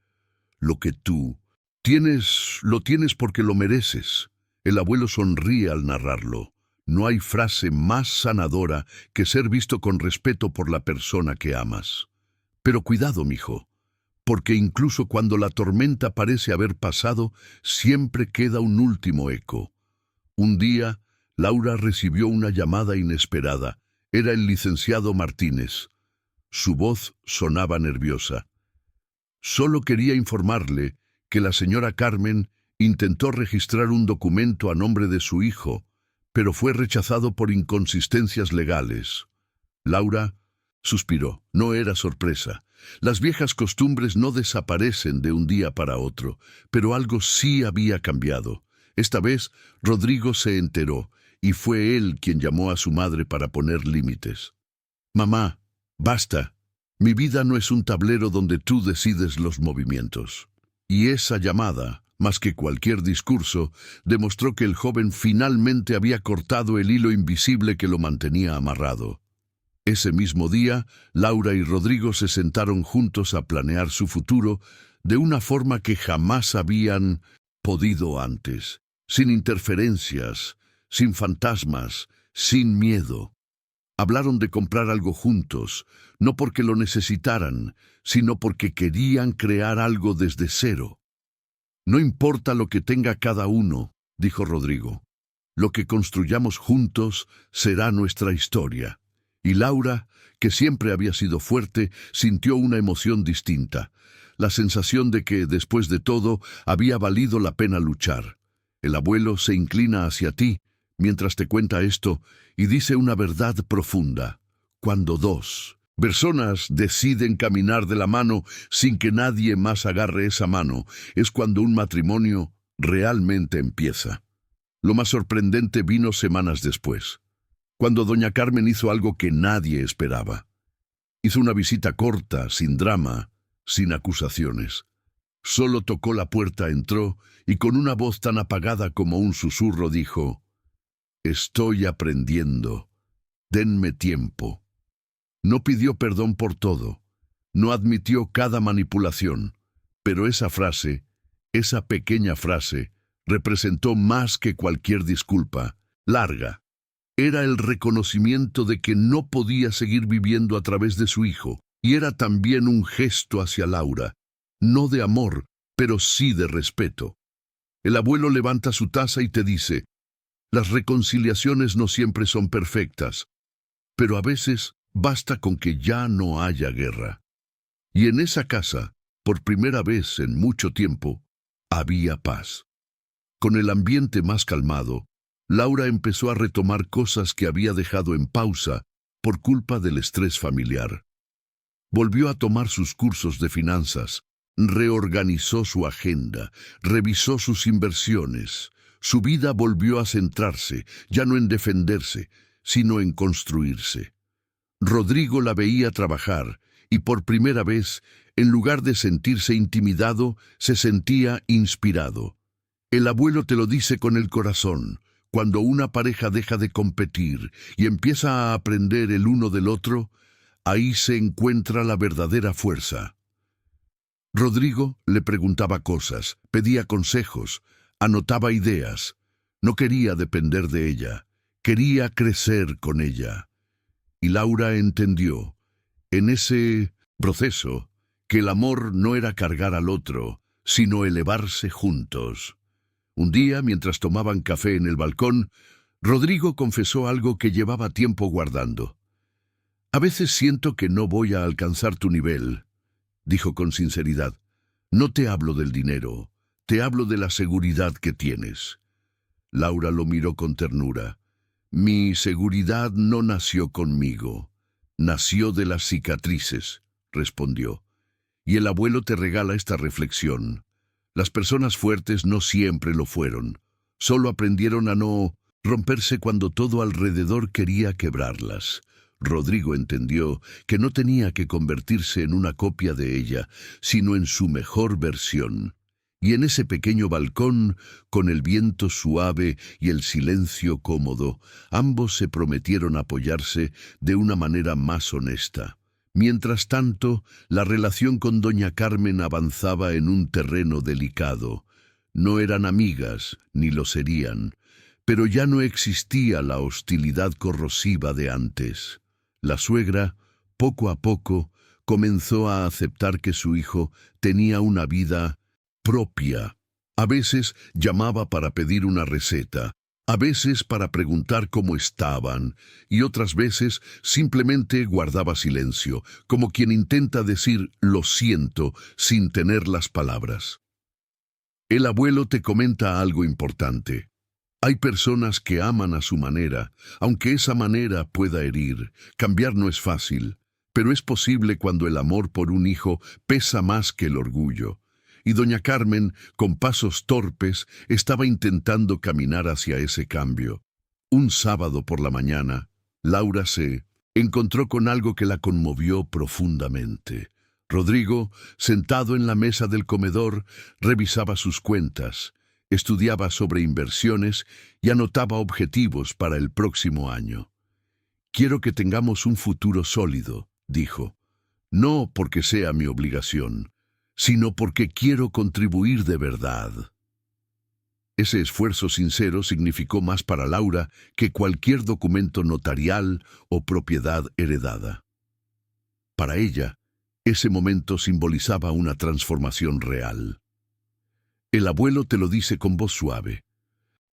Lo que tú tienes, lo tienes porque lo mereces». El abuelo sonríe al narrarlo. No hay frase más sanadora que ser visto con respeto por la persona que amas. Pero cuidado, mijo, porque incluso cuando la tormenta parece haber pasado, siempre queda un último eco. Un día, Laura recibió una llamada inesperada. Era el licenciado Martínez. Su voz sonaba nerviosa. Solo quería informarle que la señora Carmen intentó registrar un documento a nombre de su hijo, pero fue rechazado por inconsistencias legales. Laura suspiró. No era sorpresa. Las viejas costumbres no desaparecen de un día para otro, pero algo sí había cambiado. Esta vez, Rodrigo se enteró, y fue él quien llamó a su madre para poner límites. «Mamá, basta. Mi vida no es un tablero donde tú decides los movimientos». Y esa llamada, más que cualquier discurso, demostró que el joven finalmente había cortado el hilo invisible que lo mantenía amarrado. Ese mismo día, Laura y Rodrigo se sentaron juntos a planear su futuro de una forma que jamás habían podido antes, sin interferencias, sin fantasmas, sin miedo. Hablaron de comprar algo juntos, no porque lo necesitaran, sino porque querían crear algo desde cero. «No importa lo que tenga cada uno», dijo Rodrigo. «Lo que construyamos juntos será nuestra historia». Y Laura, que siempre había sido fuerte, sintió una emoción distinta, la sensación de que, después de todo, había valido la pena luchar. El abuelo se inclina hacia ti, mientras te cuenta esto, y dice una verdad profunda. Cuando dos personas deciden caminar de la mano sin que nadie más agarre esa mano, es cuando un matrimonio realmente empieza. Lo más sorprendente vino semanas después, cuando doña Carmen hizo algo que nadie esperaba. Hizo una visita corta, sin drama, sin acusaciones. Solo tocó la puerta, entró, y con una voz tan apagada como un susurro dijo: «Estoy aprendiendo. Denme tiempo». No pidió perdón por todo, no admitió cada manipulación, pero esa frase, esa pequeña frase, representó más que cualquier disculpa, larga. Era el reconocimiento de que no podía seguir viviendo a través de su hijo, y era también un gesto hacia Laura, no de amor, pero sí de respeto. El abuelo levanta su taza y te dice: «Las reconciliaciones no siempre son perfectas, pero a veces basta con que ya no haya guerra». Y en esa casa, por primera vez en mucho tiempo, había paz. Con el ambiente más calmado, Laura empezó a retomar cosas que había dejado en pausa por culpa del estrés familiar. Volvió a tomar sus cursos de finanzas, reorganizó su agenda, revisó sus inversiones. Su vida volvió a centrarse, ya no en defenderse, sino en construirse. Rodrigo la veía trabajar y por primera vez, en lugar de sentirse intimidado, se sentía inspirado. El abuelo te lo dice con el corazón. Cuando una pareja deja de competir y empieza a aprender el uno del otro, ahí se encuentra la verdadera fuerza. Rodrigo le preguntaba cosas, pedía consejos, anotaba ideas. No quería depender de ella, quería crecer con ella. Y Laura entendió, en ese proceso, que el amor no era cargar al otro, sino elevarse juntos. Un día, mientras tomaban café en el balcón, Rodrigo confesó algo que llevaba tiempo guardando. «A veces siento que no voy a alcanzar tu nivel», dijo con sinceridad. «No te hablo del dinero, te hablo de la seguridad que tienes». Laura lo miró con ternura. «Mi seguridad no nació conmigo, nació de las cicatrices», respondió. «Y el abuelo te regala esta reflexión. Las personas fuertes no siempre lo fueron, solo aprendieron a no romperse cuando todo alrededor quería quebrarlas». Rodrigo entendió que no tenía que convertirse en una copia de ella, sino en su mejor versión. Y en ese pequeño balcón, con el viento suave y el silencio cómodo, ambos se prometieron apoyarse de una manera más honesta. Mientras tanto, la relación con doña Carmen avanzaba en un terreno delicado. No eran amigas, ni lo serían, pero ya no existía la hostilidad corrosiva de antes. La suegra, poco a poco, comenzó a aceptar que su hijo tenía una vida propia. A veces llamaba para pedir una receta, a veces para preguntar cómo estaban, y otras veces simplemente guardaba silencio, como quien intenta decir «lo siento» sin tener las palabras. El abuelo te comenta algo importante. Hay personas que aman a su manera, aunque esa manera pueda herir. Cambiar no es fácil, pero es posible cuando el amor por un hijo pesa más que el orgullo. Y doña Carmen, con pasos torpes, estaba intentando caminar hacia ese cambio. Un sábado por la mañana, Laura se encontró con algo que la conmovió profundamente. Rodrigo, sentado en la mesa del comedor, revisaba sus cuentas, estudiaba sobre inversiones y anotaba objetivos para el próximo año. «Quiero que tengamos un futuro sólido», dijo. «No porque sea mi obligación, sino porque quiero contribuir de verdad». Ese esfuerzo sincero significó más para Laura que cualquier documento notarial o propiedad heredada. Para ella, ese momento simbolizaba una transformación real. El abuelo te lo dice con voz suave.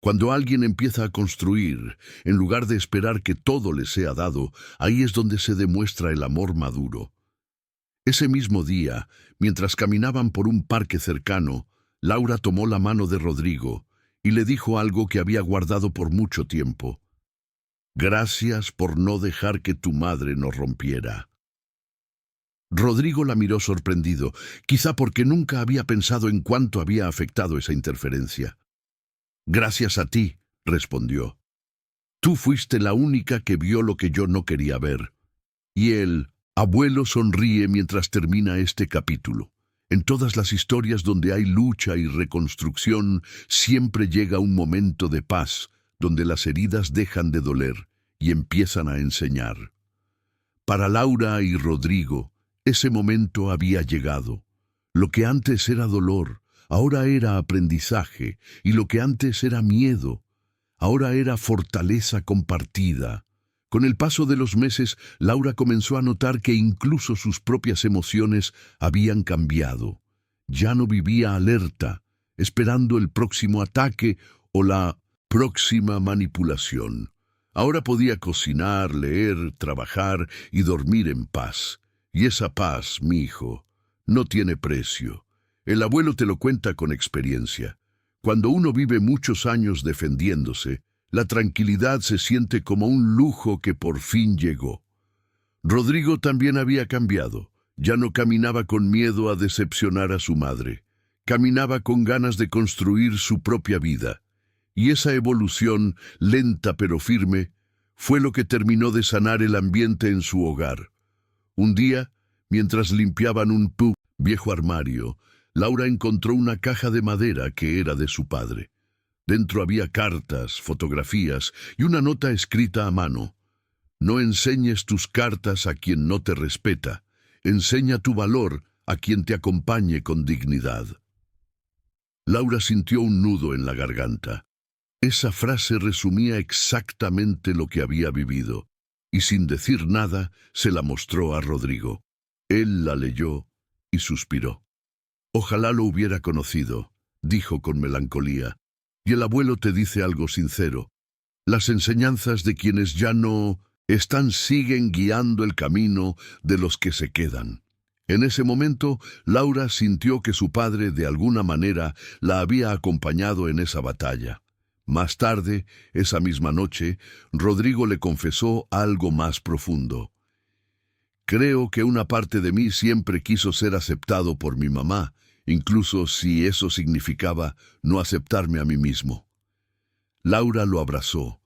Cuando alguien empieza a construir, en lugar de esperar que todo le sea dado, ahí es donde se demuestra el amor maduro. Ese mismo día, mientras caminaban por un parque cercano, Laura tomó la mano de Rodrigo y le dijo algo que había guardado por mucho tiempo. «Gracias por no dejar que tu madre nos rompiera». Rodrigo la miró sorprendido, quizá porque nunca había pensado en cuánto había afectado esa interferencia. «Gracias a ti», respondió. «Tú fuiste la única que vio lo que yo no quería ver». Y el abuelo sonríe mientras termina este capítulo. En todas las historias donde hay lucha y reconstrucción, siempre llega un momento de paz, donde las heridas dejan de doler y empiezan a enseñar. Para Laura y Rodrigo, ese momento había llegado. Lo que antes era dolor, ahora era aprendizaje, y lo que antes era miedo, ahora era fortaleza compartida. Con el paso de los meses, Laura comenzó a notar que incluso sus propias emociones habían cambiado. Ya no vivía alerta, esperando el próximo ataque o la próxima manipulación. Ahora podía cocinar, leer, trabajar y dormir en paz. Y esa paz, mi hijo, no tiene precio. El abuelo te lo cuenta con experiencia. Cuando uno vive muchos años defendiéndose, la tranquilidad se siente como un lujo que por fin llegó. Rodrigo también había cambiado. Ya no caminaba con miedo a decepcionar a su madre. Caminaba con ganas de construir su propia vida. Y esa evolución, lenta pero firme, fue lo que terminó de sanar el ambiente en su hogar. Un día, mientras limpiaban un viejo armario, Laura encontró una caja de madera que era de su padre. Dentro había cartas, fotografías y una nota escrita a mano. «No enseñes tus cartas a quien no te respeta. Enseña tu valor a quien te acompañe con dignidad. Laura sintió un nudo en la garganta. Esa frase resumía exactamente lo que había vivido, y sin decir nada se la mostró a Rodrigo. Él la leyó y suspiró. Ojalá lo hubiera conocido, dijo con melancolía, y el abuelo te dice algo sincero. Las enseñanzas de quienes ya no están siguen guiando el camino de los que se quedan. En ese momento, Laura sintió que su padre de alguna manera la había acompañado en esa batalla. Más tarde, esa misma noche, Rodrigo le confesó algo más profundo. Creo que una parte de mí siempre quiso ser aceptado por mi mamá, incluso si eso significaba no aceptarme a mí mismo. Laura lo abrazó,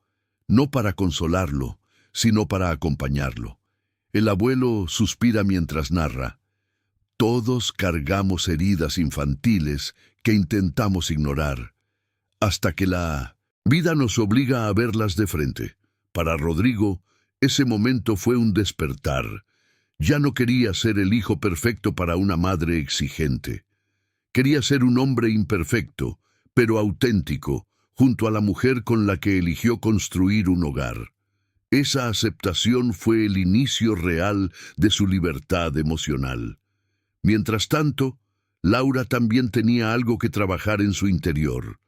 no para consolarlo, sino para acompañarlo. El abuelo suspira mientras narra. Todos cargamos heridas infantiles que intentamos ignorar, hasta que la vida nos obliga a verlas de frente. Para Rodrigo, ese momento fue un despertar. Ya no quería ser el hijo perfecto para una madre exigente. Quería ser un hombre imperfecto, pero auténtico, junto a la mujer con la que eligió construir un hogar. Esa aceptación fue el inicio real de su libertad emocional. Mientras tanto, Laura también tenía algo que trabajar en su interior: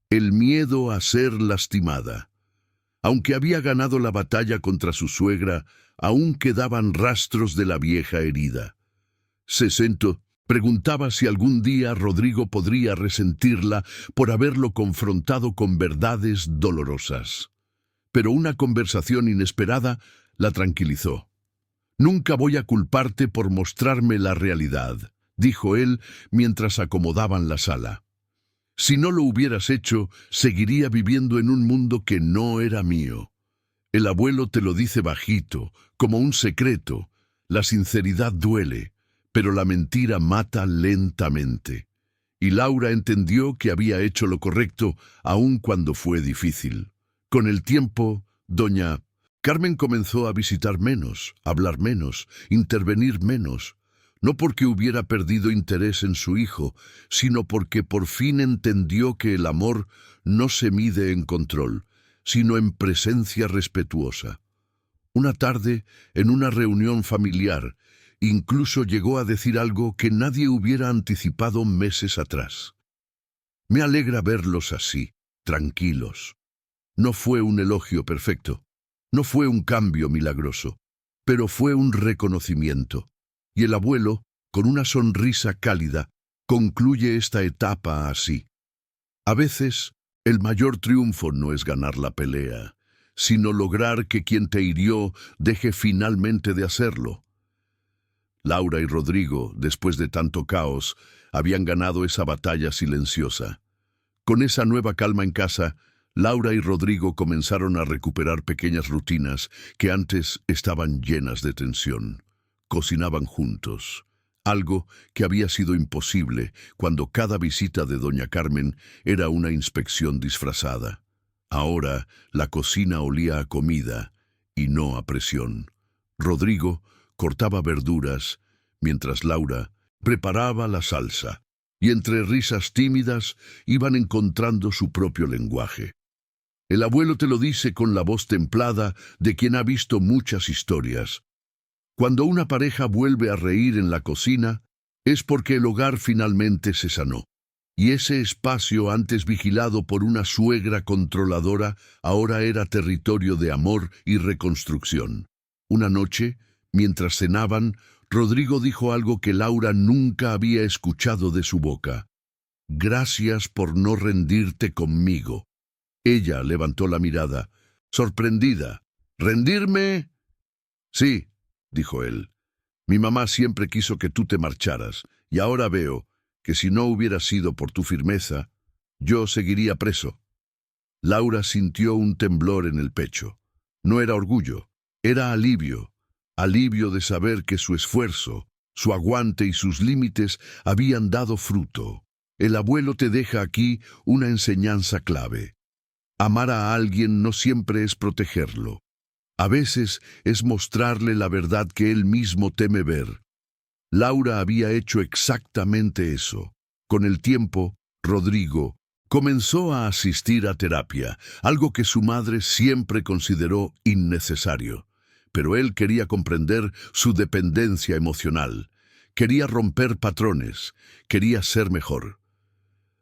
el miedo a ser lastimada. Aunque había ganado la batalla contra su suegra, aún quedaban rastros de la vieja herida. Se sentó, preguntaba si algún día Rodrigo podría resentirla por haberlo confrontado con verdades dolorosas. Pero una conversación inesperada la tranquilizó. «Nunca voy a culparte por mostrarme la realidad», dijo él mientras acomodaban la sala. «Si no lo hubieras hecho, seguiría viviendo en un mundo que no era mío. El abuelo te lo dice bajito, como un secreto. La sinceridad duele, pero la mentira mata lentamente». Y Laura entendió que había hecho lo correcto, aun cuando fue difícil. Con el tiempo, doña Carmen comenzó a visitar menos, hablar menos, intervenir menos, no porque hubiera perdido interés en su hijo, sino porque por fin entendió que el amor no se mide en control, sino en presencia respetuosa. Una tarde, en una reunión familiar, incluso llegó a decir algo que nadie hubiera anticipado meses atrás. «Me alegra verlos así, tranquilos». No fue un elogio perfecto. No fue un cambio milagroso, pero fue un reconocimiento. Y el abuelo, con una sonrisa cálida, concluye esta etapa así. A veces, el mayor triunfo no es ganar la pelea, sino lograr que quien te hirió deje finalmente de hacerlo. Laura y Rodrigo, después de tanto caos, habían ganado esa batalla silenciosa. Con esa nueva calma en casa, Laura y Rodrigo comenzaron a recuperar pequeñas rutinas que antes estaban llenas de tensión. Cocinaban juntos, algo que había sido imposible cuando cada visita de doña Carmen era una inspección disfrazada. Ahora la cocina olía a comida y no a presión. Rodrigo cortaba verduras, mientras Laura preparaba la salsa, y entre risas tímidas iban encontrando su propio lenguaje. El abuelo te lo dice con la voz templada de quien ha visto muchas historias. Cuando una pareja vuelve a reír en la cocina, es porque el hogar finalmente se sanó. Y ese espacio antes vigilado por una suegra controladora ahora era territorio de amor y reconstrucción. Una noche, mientras cenaban, Rodrigo dijo algo que Laura nunca había escuchado de su boca. «Gracias por no rendirte conmigo». Ella levantó la mirada, sorprendida. «¿Rendirme?» «Sí», dijo él. «Mi mamá siempre quiso que tú te marcharas, y ahora veo que si no hubiera sido por tu firmeza, yo seguiría preso». Laura sintió un temblor en el pecho. No era orgullo, era alivio. Alivio de saber que su esfuerzo, su aguante y sus límites habían dado fruto. El abuelo te deja aquí una enseñanza clave. Amar a alguien no siempre es protegerlo. A veces es mostrarle la verdad que él mismo teme ver. Laura había hecho exactamente eso. Con el tiempo, Rodrigo comenzó a asistir a terapia, algo que su madre siempre consideró innecesario. Pero él quería comprender su dependencia emocional. Quería romper patrones, quería ser mejor.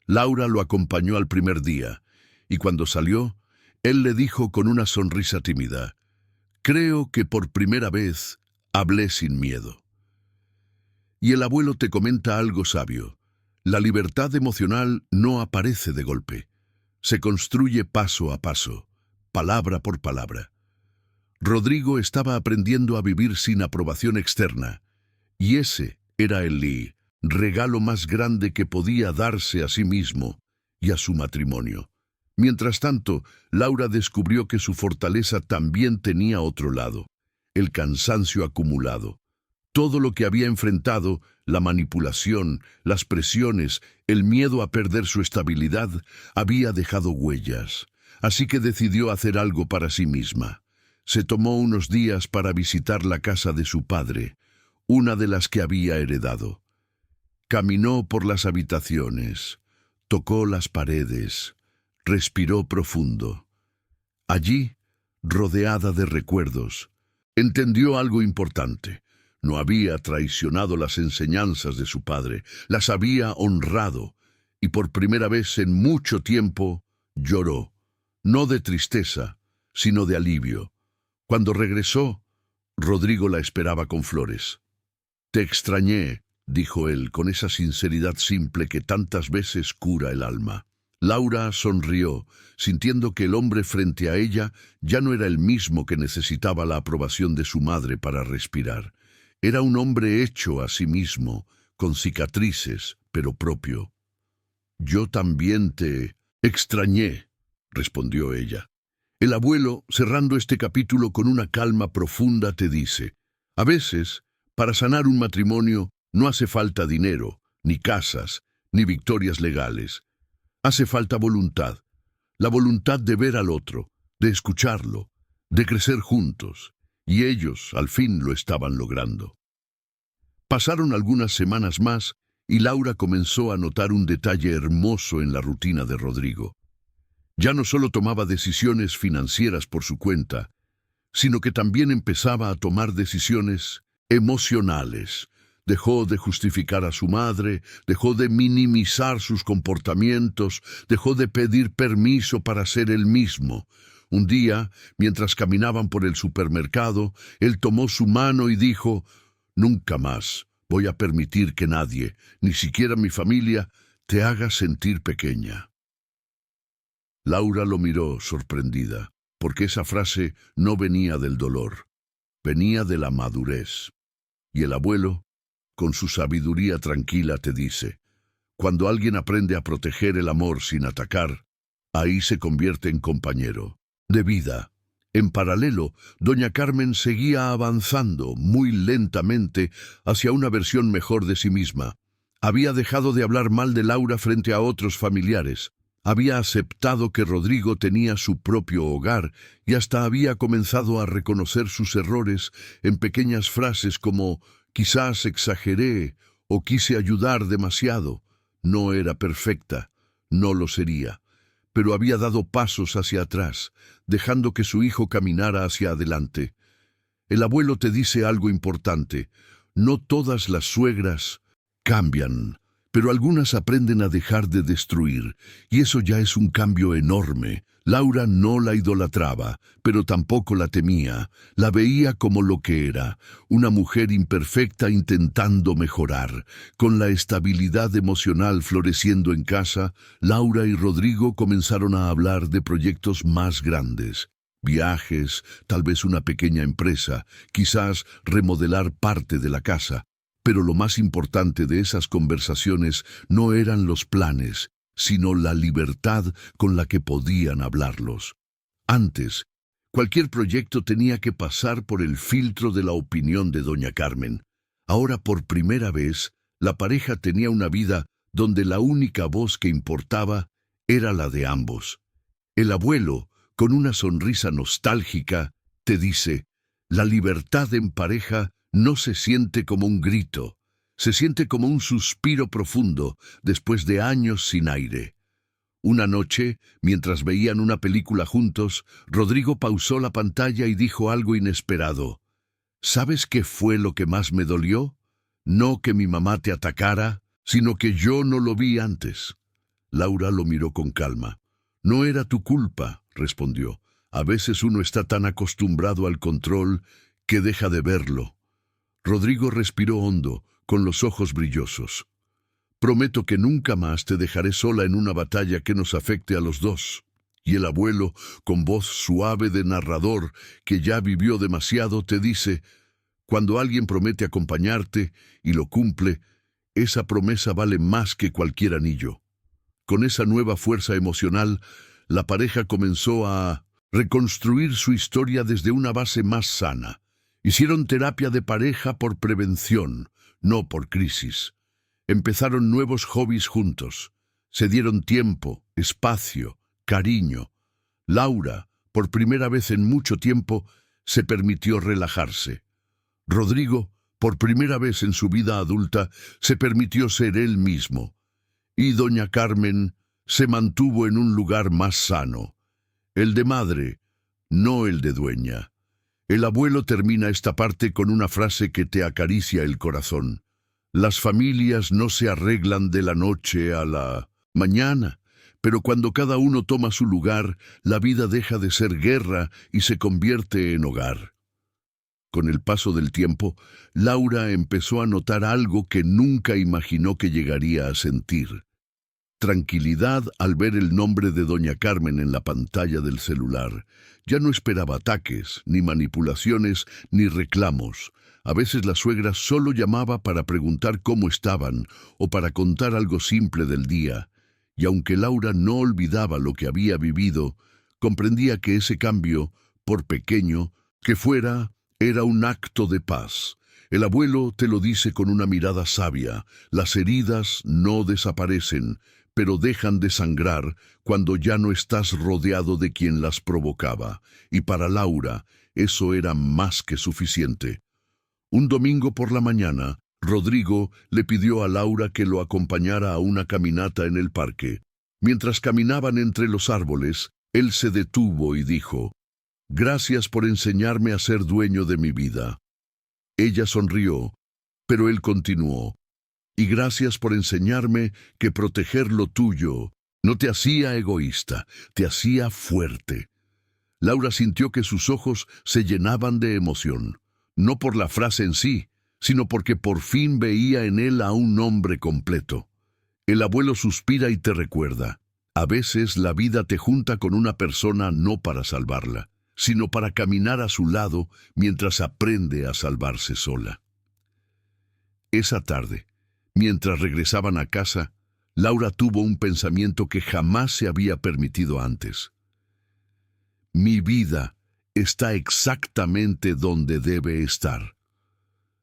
Laura lo acompañó al primer día, y cuando salió, él le dijo con una sonrisa tímida: «Creo que por primera vez hablé sin miedo». Y el abuelo te comenta algo sabio. La libertad emocional no aparece de golpe. Se construye paso a paso, palabra por palabra. Rodrigo estaba aprendiendo a vivir sin aprobación externa, y ese era el regalo más grande que podía darse a sí mismo y a su matrimonio. Mientras tanto, Laura descubrió que su fortaleza también tenía otro lado: el cansancio acumulado. Todo lo que había enfrentado, la manipulación, las presiones, el miedo a perder su estabilidad, había dejado huellas. Así que decidió hacer algo para sí misma. Se tomó unos días para visitar la casa de su padre, una de las que había heredado. Caminó por las habitaciones, tocó las paredes, respiró profundo. Allí, rodeada de recuerdos, entendió algo importante. No había traicionado las enseñanzas de su padre, las había honrado, y por primera vez en mucho tiempo lloró, no de tristeza, sino de alivio. Cuando regresó, Rodrigo la esperaba con flores. «Te extrañé», dijo él con esa sinceridad simple que tantas veces cura el alma. Laura sonrió, sintiendo que el hombre frente a ella ya no era el mismo que necesitaba la aprobación de su madre para respirar. Era un hombre hecho a sí mismo, con cicatrices, pero propio. «Yo también te extrañé», respondió ella. El abuelo, cerrando este capítulo con una calma profunda, te dice: a veces, para sanar un matrimonio, no hace falta dinero, ni casas, ni victorias legales. Hace falta voluntad, la voluntad de ver al otro, de escucharlo, de crecer juntos. Y ellos, al fin, lo estaban logrando. Pasaron algunas semanas más y Laura comenzó a notar un detalle hermoso en la rutina de Rodrigo. Ya no solo tomaba decisiones financieras por su cuenta, sino que también empezaba a tomar decisiones emocionales. Dejó de justificar a su madre, dejó de minimizar sus comportamientos, dejó de pedir permiso para ser él mismo. Un día, mientras caminaban por el supermercado, él tomó su mano y dijo: «Nunca más voy a permitir que nadie, ni siquiera mi familia, te haga sentir pequeña». Laura lo miró sorprendida, porque esa frase no venía del dolor, venía de la madurez. Y el abuelo, con su sabiduría tranquila, te dice: cuando alguien aprende a proteger el amor sin atacar, ahí se convierte en compañero de vida. En paralelo, doña Carmen seguía avanzando muy lentamente hacia una versión mejor de sí misma. Había dejado de hablar mal de Laura frente a otros familiares. Había aceptado que Rodrigo tenía su propio hogar y hasta había comenzado a reconocer sus errores en pequeñas frases como: «quizás exageré» o «quise ayudar demasiado». No era perfecta, no lo sería, pero había dado pasos hacia atrás, dejando que su hijo caminara hacia adelante. El abuelo te dice algo importante: no todas las suegras cambian, pero algunas aprenden a dejar de destruir, y eso ya es un cambio enorme. Laura no la idolatraba, pero tampoco la temía. La veía como lo que era, una mujer imperfecta intentando mejorar. Con la estabilidad emocional floreciendo en casa, Laura y Rodrigo comenzaron a hablar de proyectos más grandes. Viajes, tal vez una pequeña empresa, quizás remodelar parte de la casa. Pero lo más importante de esas conversaciones no eran los planes, sino la libertad con la que podían hablarlos. Antes, cualquier proyecto tenía que pasar por el filtro de la opinión de doña Carmen. Ahora, por primera vez, la pareja tenía una vida donde la única voz que importaba era la de ambos. El abuelo, con una sonrisa nostálgica, te dice: la libertad en pareja no se siente como un grito, Se siente como un suspiro profundo después de años sin aire. Una noche, mientras veían una película juntos, Rodrigo pausó la pantalla y dijo algo inesperado. ¿Sabes qué fue lo que más me dolió? No que mi mamá te atacara, sino que yo no lo vi antes. Laura lo miró con calma. No era tu culpa, respondió. A veces uno está tan acostumbrado al control que deja de verlo. Rodrigo respiró hondo, con los ojos brillosos. Prometo que nunca más te dejaré sola en una batalla que nos afecte a los dos. Y el abuelo, con voz suave de narrador que ya vivió demasiado, te dice: cuando alguien promete acompañarte y lo cumple, esa promesa vale más que cualquier anillo. Con esa nueva fuerza emocional, la pareja comenzó a reconstruir su historia desde una base más sana. Hicieron terapia de pareja por prevención, no por crisis. Empezaron nuevos hobbies juntos. Se dieron tiempo, espacio, cariño. Laura, por primera vez en mucho tiempo, se permitió relajarse. Rodrigo, por primera vez en su vida adulta, se permitió ser él mismo. Y doña Carmen se mantuvo en un lugar más sano, el de madre, no el de dueña. El abuelo termina esta parte con una frase que te acaricia el corazón. Las familias no se arreglan de la noche a la mañana, pero cuando cada uno toma su lugar, la vida deja de ser guerra y se convierte en hogar. Con el paso del tiempo, Laura empezó a notar algo que nunca imaginó que llegaría a sentir. Tranquilidad al ver el nombre de doña Carmen en la pantalla del celular. Ya no esperaba ataques, ni manipulaciones, ni reclamos. A veces la suegra solo llamaba para preguntar cómo estaban o para contar algo simple del día. Y aunque Laura no olvidaba lo que había vivido, comprendía que ese cambio, por pequeño que fuera, era un acto de paz. El abuelo te lo dice con una mirada sabia: las heridas no desaparecen, pero dejan de sangrar cuando ya no estás rodeado de quien las provocaba. Y para Laura, eso era más que suficiente. Un domingo por la mañana, Rodrigo le pidió a Laura que lo acompañara a una caminata en el parque. Mientras caminaban entre los árboles, él se detuvo y dijo: «Gracias por enseñarme a ser dueño de mi vida». Ella sonrió, pero él continuó: «Y gracias por enseñarme que proteger lo tuyo no te hacía egoísta, te hacía fuerte». Laura sintió que sus ojos se llenaban de emoción, no por la frase en sí, sino porque por fin veía en él a un hombre completo. El abuelo suspira y te recuerda: a veces la vida te junta con una persona no para salvarla, sino para caminar a su lado mientras aprende a salvarse sola. Esa tarde, mientras regresaban a casa, Laura tuvo un pensamiento que jamás se había permitido antes. Mi vida está exactamente donde debe estar.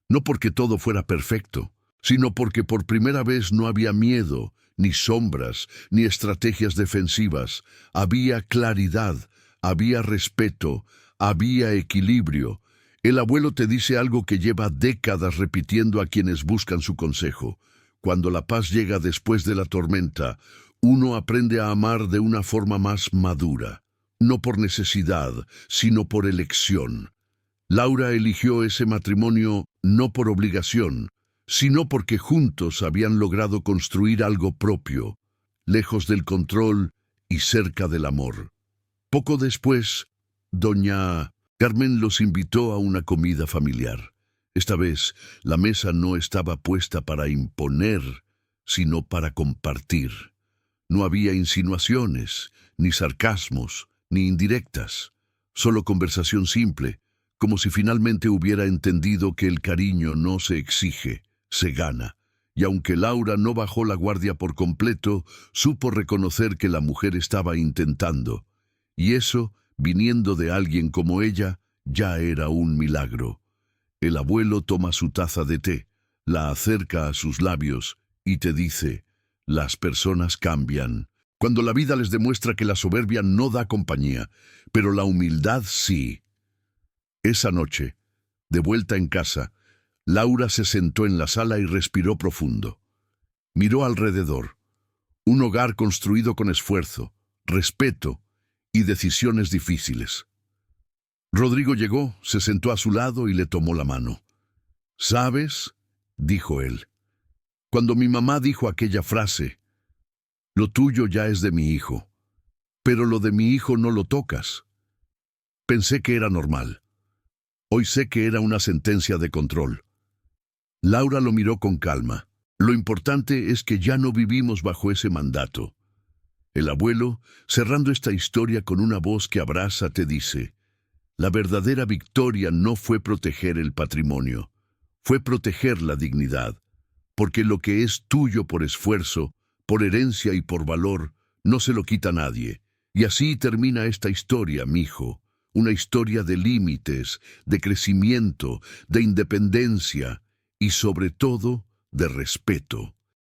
No porque todo fuera perfecto, sino porque por primera vez no había miedo, ni sombras, ni estrategias defensivas. Había claridad, había respeto, había equilibrio. El abuelo te dice algo que lleva décadas repitiendo a quienes buscan su consejo. Cuando la paz llega después de la tormenta, uno aprende a amar de una forma más madura. No por necesidad, sino por elección. Laura eligió ese matrimonio no por obligación, sino porque juntos habían logrado construir algo propio, lejos del control y cerca del amor. Poco después, doña Carmen los invitó a una comida familiar. Esta vez, la mesa no estaba puesta para imponer, sino para compartir. No había insinuaciones, ni sarcasmos, ni indirectas, solo conversación simple, como si finalmente hubiera entendido que el cariño no se exige, se gana. Y aunque Laura no bajó la guardia por completo, supo reconocer que la mujer estaba intentando. Y eso, viniendo de alguien como ella, ya era un milagro. El abuelo toma su taza de té, la acerca a sus labios y te dice: las personas cambian. Cuando la vida les demuestra que la soberbia no da compañía, pero la humildad sí. Esa noche, de vuelta en casa, Laura se sentó en la sala y respiró profundo. Miró alrededor. Un hogar construido con esfuerzo, respeto y decisiones difíciles. Rodrigo llegó, se sentó a su lado y le tomó la mano. «¿Sabes?», dijo él. «Cuando mi mamá dijo aquella frase, lo tuyo ya es de mi hijo, pero lo de mi hijo no lo tocas. Pensé que era normal. Hoy sé que era una sentencia de control». Laura lo miró con calma. Lo importante es que ya no vivimos bajo ese mandato. El abuelo, cerrando esta historia con una voz que abraza, te dice: la verdadera victoria no fue proteger el patrimonio, fue proteger la dignidad, porque lo que es tuyo por esfuerzo, por herencia y por valor, no se lo quita nadie. Y así termina esta historia, mijo, una historia de límites, de crecimiento, de independencia y sobre todo de respeto.